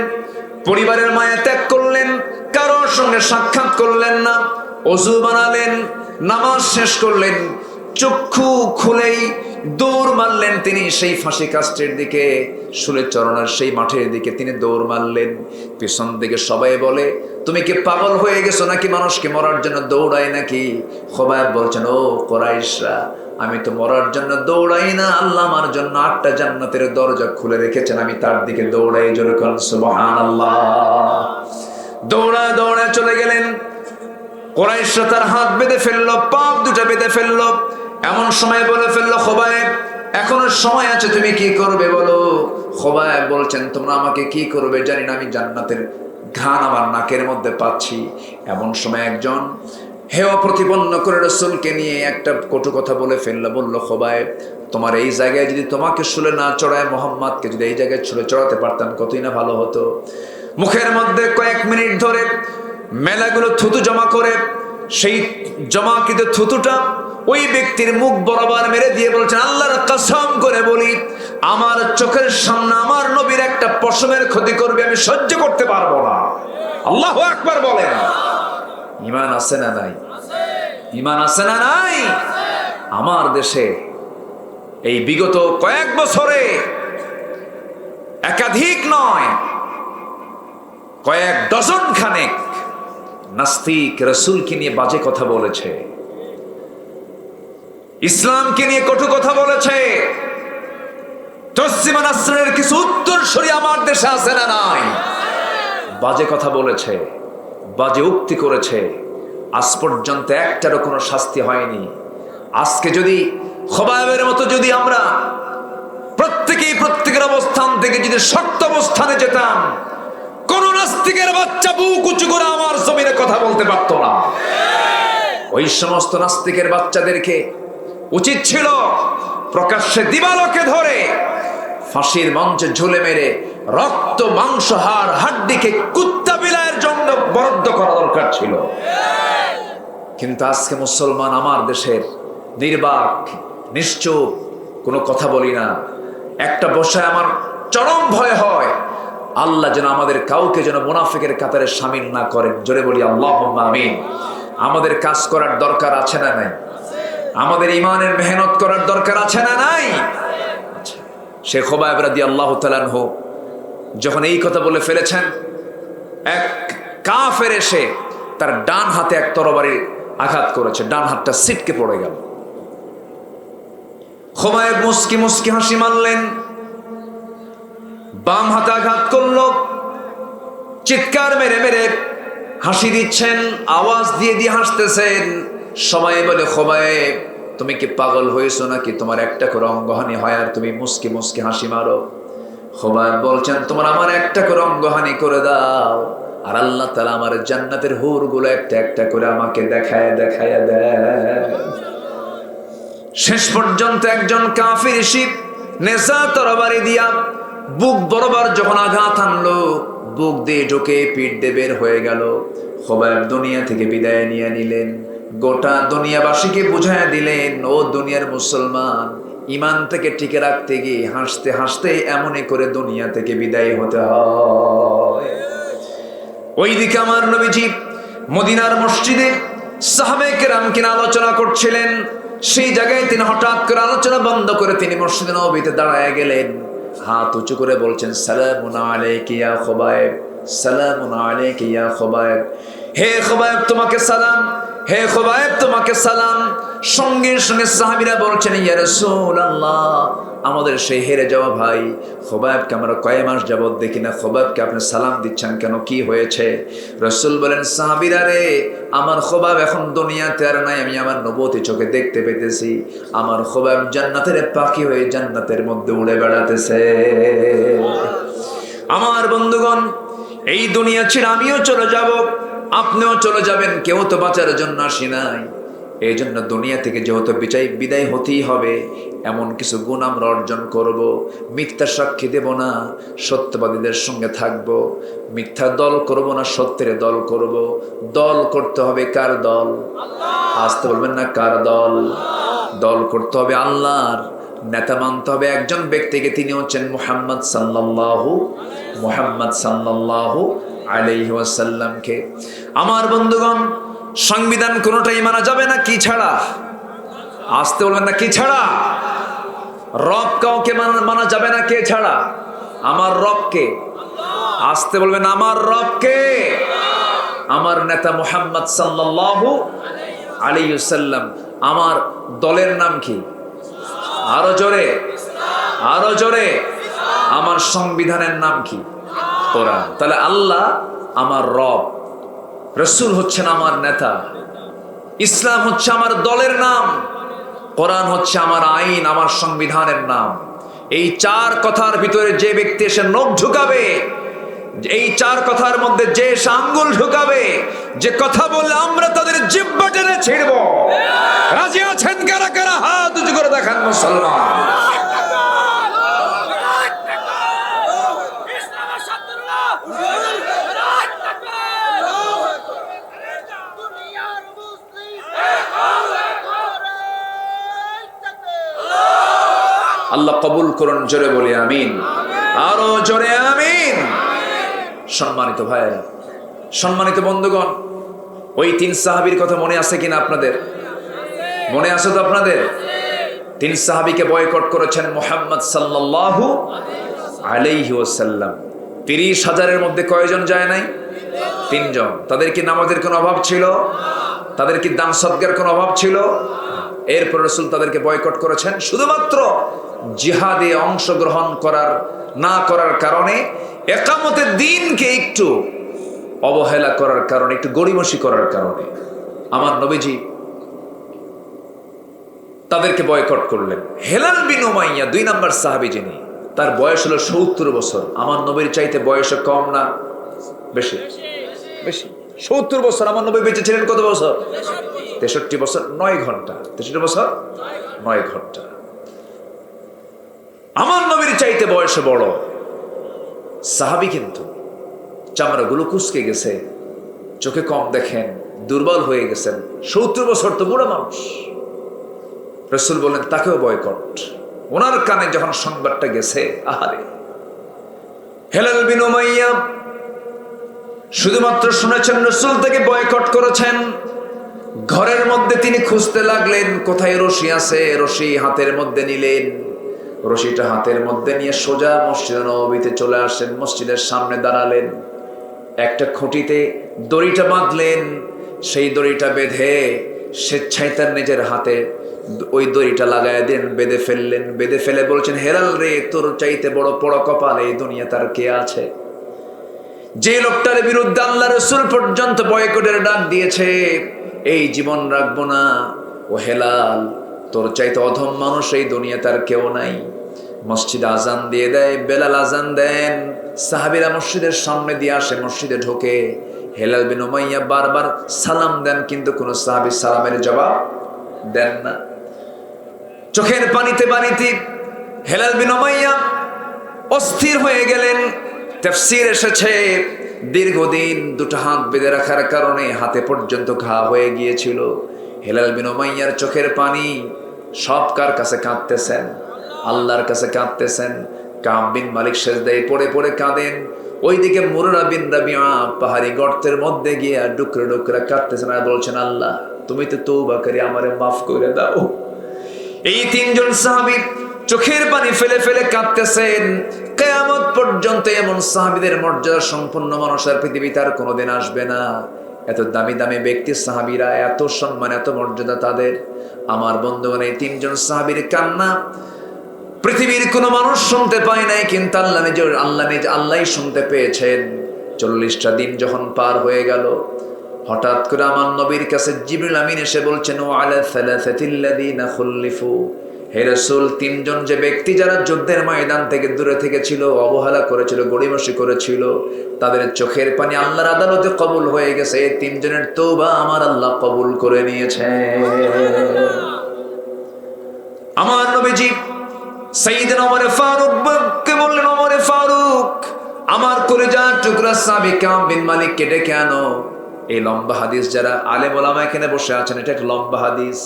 পরিবারের মায়া ত্যাগ করলেন, কারোর সঙ্গে সাক্ষাৎ করলেন না, ওযু বানালেন, নামাজ শেষ করলেন, চক্ষু খুলেই দৌড় মারলেন তিনি সেই ফাঁসি কাস্টের দিকে, শুলে চরণার সেই মাঠের দিকে তিনি দৌড় মারলেন। পিছন দিকে সবাই বলে, তুমি কি পাগল হয়ে গেছো নাকি, মানুষকে মরার জন্য দৌড়ায় নাকি? খোবায়েব বলছেন, ও কুরাইশরা, আমি তো মরার জন্য দৌড়াই না, আল্লাহ আমার জন্য 8টা জান্নাতের দরজা খুলে রেখেছেন, আমি তার দিকে দৌড়াই। জোরে বলেন সুবহানাল্লাহ। দৌড়া দৌড়া চলে গেলেন। কুরাইশরা তার হাত বেঁধে ফেললো, পা দুটো বেঁধে ফেললো। এমন সময় বলে ফেললো, খোবায়েব এখনো সময় আছে, তুমি কি করবে বলো। খোবায়েব বলছেন, তোমরা আমাকে কি করবে জানি না, আমি জান্নাতের ঘ্রাণ আমার নাকের মধ্যে পাচ্ছি। এমন সময় একজন হেয় প্রতিপন্ন করে রাসূলকে নিয়ে একটা কটু কথা বলে ফেললো। বলল, খোবায়েব তোমার এই জায়গায় যদি তোমাকে শুলে না চড়ায়, মোহাম্মদকে যদি এই জায়গায় শুলে চড়াতে পারতাম কতই না ভালো হতো। মুখের মধ্যে কয়েক মিনিট ধরে মেলাগুলো থুতু জমা করে সেই জমাকৃত থুতুটা ওই ব্যক্তির মুখ বরাবর মেরে দিয়ে বলছেন, আল্লাহর কসম করে বলি, আমার চোখের সামনে আমার নবীর একটা পশমের ক্ষতি করবে, আমি সহ্য করতে পারবো না। আল্লাহু আকবার বলেন। ঈমান আছে না নাই? ঈমান আছে না নাই? আমার দেশে এই বিগত কয়েক বছরে একাধিক নয়, কয়েক ডজন খানেক নাস্তিক রাসূলকে নিয়ে বাজে কথা বলেছে, ইসলামকে নিয়ে কটু কথা বলেছে। তসলিমা নাসরিনের কিছু উত্তরসূরি আমার দেশে আছে না নাই? বাজে কথা বলেছে, বাজে উক্তি করেছে, আজ পর্যন্ত একটারও কোনো শাস্তি হয়নি। আজকে যদি খোবায়েবের মতো যদি আমরা প্রত্যেকের অবস্থান থেকে যদি শক্ত অবস্থানে যেতাম, কোন নাস্তিকের বাচ্চা বুক উঁচু করে আমার জমিনে কথা বলতে পারতো না। ওই সমস্ত নাস্তিকের বাচ্চাদেরকে উচিত ছিল প্রকাশ্যে দিবালোকে ধরে ফাঁসির মঞ্চে ঝুলে মেরে রক্ত মাংস হাড় হাড্ডিকে কুত্তা বিলায়ের জন্য বরাদ্দ করা দরকার ছিল। কিন্তু আজকে মুসলমান আমার দেশের নির্বাক নিশ্চুপ, কোনো কথা বলি না। একটা বসায় আমার চরম ভয় হয়, আল্লাহ যেন আমাদের কাউকে যেন মুনাফিকের কাতারে শামিল না করেন। জোরে বলি আল্লাহুম্মা আমিন। আমাদের কাজ করার দরকার আছে না নাই? আমাদের ইমানের মেহনত করার দরকার আছে না নাই? শেখ খোবায়েব রাদিয়াল্লাহু তাআলা আনহু যখন এই কথা বলে ফেলেছেন, এক কাফের এসে তার ডান হাতে এক তরবারি আঘাত করেছে, ডান হাতটা ছিটকে পড়ে গেল। খোবায়েব মুস্কি মুস্কি হাসি মারলেন, বাম হাতে আঘাত করলো, চিৎকার মেরে মেরে হাসি দিচ্ছেন, আওয়াজ দিয়ে দিয়ে হাসতেছেন। সবাই বলে, খোবায়েব তুমি কি পাগল হয়েছো নাকি, তোমার একটা করে অঙ্গহানি হয় আর তুমি মুস্কি মুস্কি হাসি মারো। খোবায়েব বলছেন, তোমার আমার একটা করে অঙ্গহানি করে দাও, আর আল্লাহ তাআলা আমার জান্নাতের হুরগুলো একটা একটা করে আমাকে দেখায় দেখায় দেয়। শেষ পর্যন্ত একজন কাফির এসে নেজা তরবারি দিয়া বুক বরাবর যখন আঘাত আনলো, বুক দিয়ে ঢুকে পিঠ দিয়ে বের হয়ে গেল। খোবায়েব দুনিয়া থেকে বিদায় নিয়ে নিলেন, গোটা দুনিয়াবাসীকে বুঝাইয়া দিলেন, ও দুনিয়ার মুসলমান, ইমান থেকে টিকে রাখতে গিয়ে হাসতে হাসতে এমনই করে দুনিয়া থেকে বিদায় হতে হয়। ওইদিকে আমার নবীজি মদিনার মসজিদে সাহাবায়ে কেরামকে আলোচনা করছিলেন। সেই জায়গায় তিনি হঠাৎ করে আলোচনা বন্ধ করে তিনি মসজিদে নববীতে দাঁড়ায় গেলেন, হাত উঁচু করে বলছেন, সালামুন আলাইকা ইয়া খোবায়েব, সালামুন আলাইকা ইয়া খোবায়েব। হে খোবায়েব তোমাকে সালাম, হে খোবায়েব তোমাকে সালাম। সঙ্গে সঙ্গে সাহাবীরা বলছেন, ইয়া রাসূলুল্লাহ, আমাদের সেই হেরে যাওয়া ভাই খোবায়েবকে আমরা কয় মাস যাবত দেখি না, খোবায়েবকে আপনি সালাম দিচ্ছেন কেন, কি হয়েছে? রাসূল বলেন, সাহাবীরা রে, আমার খোবায়েব এখন দুনিয়াতে আর নাই, আমি আমার নবুয়তি চোখে দেখতে পেতেছি, আমার খোবায়েব জান্নাতের পাখি হয়ে জান্নাতের মধ্যে উড়ে বেড়াতেছে। আমার বন্ধুগণ, এই দুনিয়া ছেড়ে আমিও চলে যাব, আপনিও চলে যাবেন, কেউ তো বাঁচার জন্য আসি নাই। এই জন্য দুনিয়া থেকে যেহেতু বিদায় হতেই হবে, এমন কিছু গুণ আমরা অর্জন করব। মিথ্যা সাক্ষী দেব না, সত্যবাদীদের সঙ্গে থাকব। মিথ্যা দল করব না, সত্যের দল করব। দল করতে হবে কার দল? আসতে বলবেন না কার দল? দল করতে হবে আল্লাহর। নেতা মানতে হবে একজন ব্যক্তিকে, তিনি হচ্ছেন মুহাম্মদ সাল্লাল্লাহু আলাইহি ওয়াসাল্লামকে। আমার বন্ধুগণ, সংবিধান কোনোটাই মানা যাবে না কি ছাড়া? আসতে বলবেন না কি ছাড়া? রব কাউকে মানা যাবে না কে ছাড়া? আমার রবকে। আসতে বলবেন আমার রবকে। আমার নেতা মুহাম্মদ সাল্লাল্লাহু আলাইহি ওয়াসাল্লাম। আমার দলের নাম কি? আরো জোরে, আরো জোরে। আমার সংবিধানের নাম কি? কোরআন। তাহলে আল্লাহ আমার রব, রাসূল হচ্ছেন আমার নেতা, ইসলাম হচ্ছে আমার দলের নাম, কোরআন হচ্ছে আমার আইন, আমার সংবিধানের নাম। এই চার কথার ভিতরে যে ব্যক্তি এসে নখ ঢুকাবে, এই চার কথার মধ্যে যে এসে আঙ্গুল ঢুকাবে, যে কথা বললে আমরা তাদের জিহ্বা টেনে ছিঁড়ব, রাজি আছেন কারা কারা? হাত উঁচু করে দেখান মুসলমান। আল্লাহ কবুল করুন, জোরে বলি আমিন, আরো জোরে আমিন। সম্মানিত ভাইরা, সম্মানিত বন্ধুগণ, ওই তিন সাহাবীর কথা মনে আছে কিনা আপনাদের? মনে আছে তো আপনাদের? তিন সাহাবীকে বয়কট করেছেন মুহাম্মদ সাল্লাল্লাহু আলাইহি ওয়াসাল্লাম। 30,000-এর মধ্যে কয়জন যায় নাই? 3 জন। তাদের কি নামাজের কোনো অভাব ছিল? তাদের কি দান সদকার কোনো অভাব ছিল? এরপর রাসূল তাদেরকে বয়কট করেছেন শুধুমাত্র জিহাদে অংশগ্রহণ না করার কারণে, একামতে দ্বীনকে একটু অবহেলা করার কারণে, একটু গড়িমসি করার কারণে। আমার নবীজি তাদেরকে বয়কট করলেন। হেলাল বিন উমাইয়া 2 নম্বর সাহাবী, যিনি, তার বয়স হলো 70 বছর। আমার নবীর চাইতে বয়সে কম না বেশি? বেশি। 70 বছর। আমার নবী বেঁচে ছিলেন কত বছর? 63 বছর 9 ঘন্টা। 63 বছর 9 ঘন্টা। আমার নবীর চাইতে বয়সে বড় সাহাবী, কিন্তু চামড়াগুলো কুঁচকে গেছে, চোখে কম দেখেন, দুর্বল হয়ে গেছেন। 70 বছর তো বুড়া মানুষ। রাসূল বললেন তাকেও বয়কট। ওনার কানে যখন সংবাদটা গেছে, আহারে, হেলাল বিন উমাইয়া শুধুমাত্র শুনেছেন রাসূল থেকে বয়কট করেছেন, ঘরের মধ্যে তিনি খুঁজতে লাগলেন কোথায় রশি আছে। রশি হাতের মধ্যে নিলেন, রশিটা হাতের মধ্যে নিয়ে সোজা মসজিদে নববীতে চলে আসেন, মসজিদের সামনে দাঁড়ালেন, একটা খুঁটিতে দড়িটা বাঁধলেন। সেই দড়িটা বেঁধে স্বেচ্ছায় তার নিজের হাতে ওই দড়িটা লাগায় দেন, বেঁধে ফেললেন। বেঁধে ফেলে বলছেন, হেলাল রে, তোর চাইতে বড় কপাল এই দুনিয়া তার কে আছে? যে লোকটার বিরুদ্ধে আল্লাহ রাসূল পর্যন্ত বয়কটের ডাক দিয়েছে, এই জীবন রাখবো না। ও হেলাল, তোর চাইতে অধম মানুষ এই দুনিয়া তার কেউ নাই। মসজিদে আজান দিয়ে দেয়, বেলাল আজান দেন, সাহাবীরা মসজিদের সামনে দিয়ে আসে, মসজিদে ঢোকে। হেলাল বিন উমাইয়া বারবার সালাম দেন, কিন্তু কোন সাহাবী সালামের জবাব দেন না। চোখের পানিতে পানিতে হেলাল বিন উমাইয়া অস্থির হয়ে গেলেন। তাফসীর এসেছে, দীর্ঘদিন দুটো হাত বেঁধে রাখার কারণে হাতে পর্যন্ত ঘা হয়ে গিয়েছিল। হেলাল বিন উমাইয়ার চোখের পানি সব কার কাছে কাঁদতেছেন? আল্লাহর কাছে কাঁদতেছেন। কাব বিন মালিক সেজদায় পড়ে পড়ে কাঁদেন। ওইদিকে মুররা বিন রাবিআ পাহাড়ি গর্তের মধ্যে গিয়ে ডুকরে ডুকরে কাঁদতেছেন আর বলছেন, আল্লাহ তুমি তো তওবা করে আমারে মাফ করে দাও। এই 3 জন সাহাবী চোখের পানি ফেলে ফেলে কাঁদতেছেন। কিয়ামত পর্যন্ত এমন সাহাবীদের মর্যাদা সম্পন্ন মানুষ আর পৃথিবীতে আর কোনোদিন আসবে না। এত দামি দামি ব্যক্তি সাহাবীরা, এত সম্মান, এত মর্যাদা তাদের। আমার বন্ধুগণ, এই 3 জন সাহাবীর কান্না পৃথিবীর কোনো মানুষ শুনতে পায় নাই, কিন্তু আল্লাহই শুনতে পেয়েছেন। 40টা দিন যখন পার হয়ে গেল, হঠাৎ করে আমার নবীর কাছে জিবরিল আমিন এসে বলছেন, ও আলা সালাসাতিল্লাযিনা খুল্লিফু, হে রাসূল, তিনজন যে ব্যক্তি যারা যুদ্ধের ময়দান থেকে দূরে থেকে ছিল, অবহেলা করেছিল, গড়িমসি করেছিল, তাদের চোখের পানি আল্লাহর আদালতে কবুল হয়ে গেছে। এই তিনজনের তওবা আমার আল্লাহ কবুল করে নিয়েছে। আমার নবীজি সাইয়েদনা ওমর ফারুককে বললেন, ওমর ফারুক, আমার কলিজার টুকরা সাহাবী কাব বিন মালিককে ডেকে আনো। এই লম্বা হাদিস, যারা আলেম ওলামা এখানে বসে আছেন, এটা একটা লম্বা হাদিস।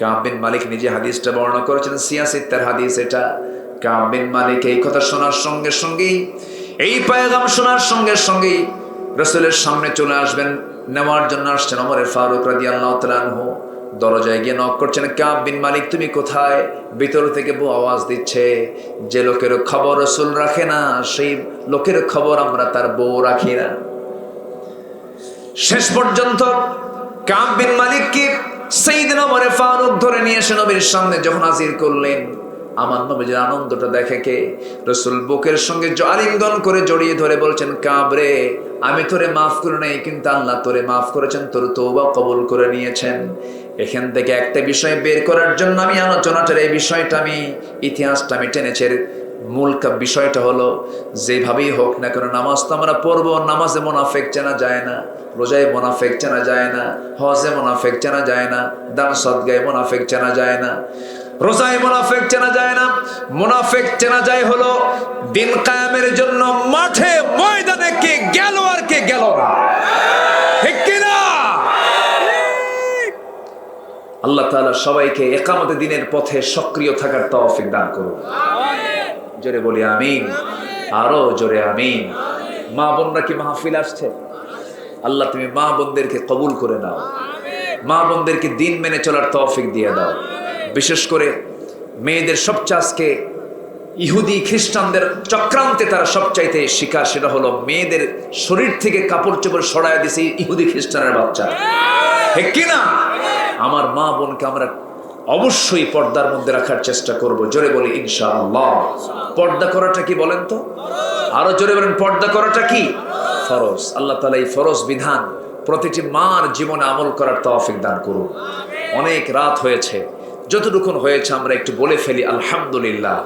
কাব বিন মালিক নিজে হাদিসটা বর্ণনা করেছেন, সিয়াসিত্তার হাদিস এটা। কাব বিন মালিক এই কথা শোনার সঙ্গে সঙ্গেই, এই পয়গাম শোনার সঙ্গে সঙ্গেই রাসূলের সামনে চলে আসবেন, নেওয়ার জন্য আসছেন। ওমর ফারুক রাদিয়াল্লাহু তাআলা আনহু দরজায় গিয়ে নক করছেন, কাব বিন মালিক তুমি কোথায়? ভিতর থেকে বউ আওয়াজ দিচ্ছে, যে লোকের খবর রাসূল রাখে না, সেই লোকের খবর আমরা তার বউ রাখি না। শেষ পর্যন্ত কাব বিন মালিককে সাইয়েদনা ওমর ফারুক ধরে নিয়ে এসে নবীর সামনে যখন হাজির করলেন, আমার নবীর আনন্দটা দেখে কে রাসূল বুকের সঙ্গে আলিঙ্গন করে জড়িয়ে ধরে বলছেন, কাব রে, আমি তোরে মাফ করে নাই, কিন্তু আল্লাহ তোরে মাফ করেছেন, তোর তওবা কবুল করে নিয়েছেন। এখান থেকে একটা বিষয় বের করার জন্য আমি আলোচনাটার এই বিষয়টা, আমি ইতিহাসটা আমি টেনেছি। মূল বিষয়টা হলো, যেভাবেই হোক না কেন নামাজ তো আমরা পড়বো, নামাজে মোনাফেক চেনা যায় না, রোজায় মোনাফেক চেনা যায় না, হজে মোনাফেক চেনা যায় না, দান সদগায় মোনাফেক চেনা যায় না, রোজায় মোনাফেক চেনা যায় না। মোনাফেক চেনা যায় হলো দিন কায়েমের জন্য মাঠে ময়দানে কে গেল আর কে গেল না, ঠিক কিনা? আল্লাহ তাআলা সবাইকে ইকামতে দিনের পথে সক্রিয় থাকার তৌফিক দান করুন। জোরে বলি আমিন, আরো জোরে আমিন। মা বোনরা কি মাহফিল আসছে? আল্লাহ তুমি মা বোনদেরকে কবুল করে নাও, মা বোনদেরকে দিন মেনে চলার তৌফিক দিয়ে দাও। বিশেষ করে মেয়েদের সবচেয়ে আজকে ইহুদি খ্রিস্টানদের চক্রান্তে তারা সবচাইতে শিকার, সেটা হলো মেয়েদের শরীর থেকে কাপড় চোপড় সরায় দিছে ইহুদি খ্রিস্টানের বাচ্চা, ঠিক কিনা? আমার মা বোনকে আমরা অবশ্যই পর্দার মধ্যে রাখার চেষ্টা করব। জোরে বলি ইনশাআল্লাহ। পর্দা করাটা কি বলেন তো? আরো জোরে বলেন, পর্দা করাটা কি? ফরজ। আল্লাহ তাআলা এই ফরজ বিধান প্রতিটি মার জীবনে আমল করার তৌফিক দান করুন। অনেক রাত হয়েছে, যতটুকুন হয়েছে আমরা একটু বলে ফেলি আলহামদুলিল্লাহ।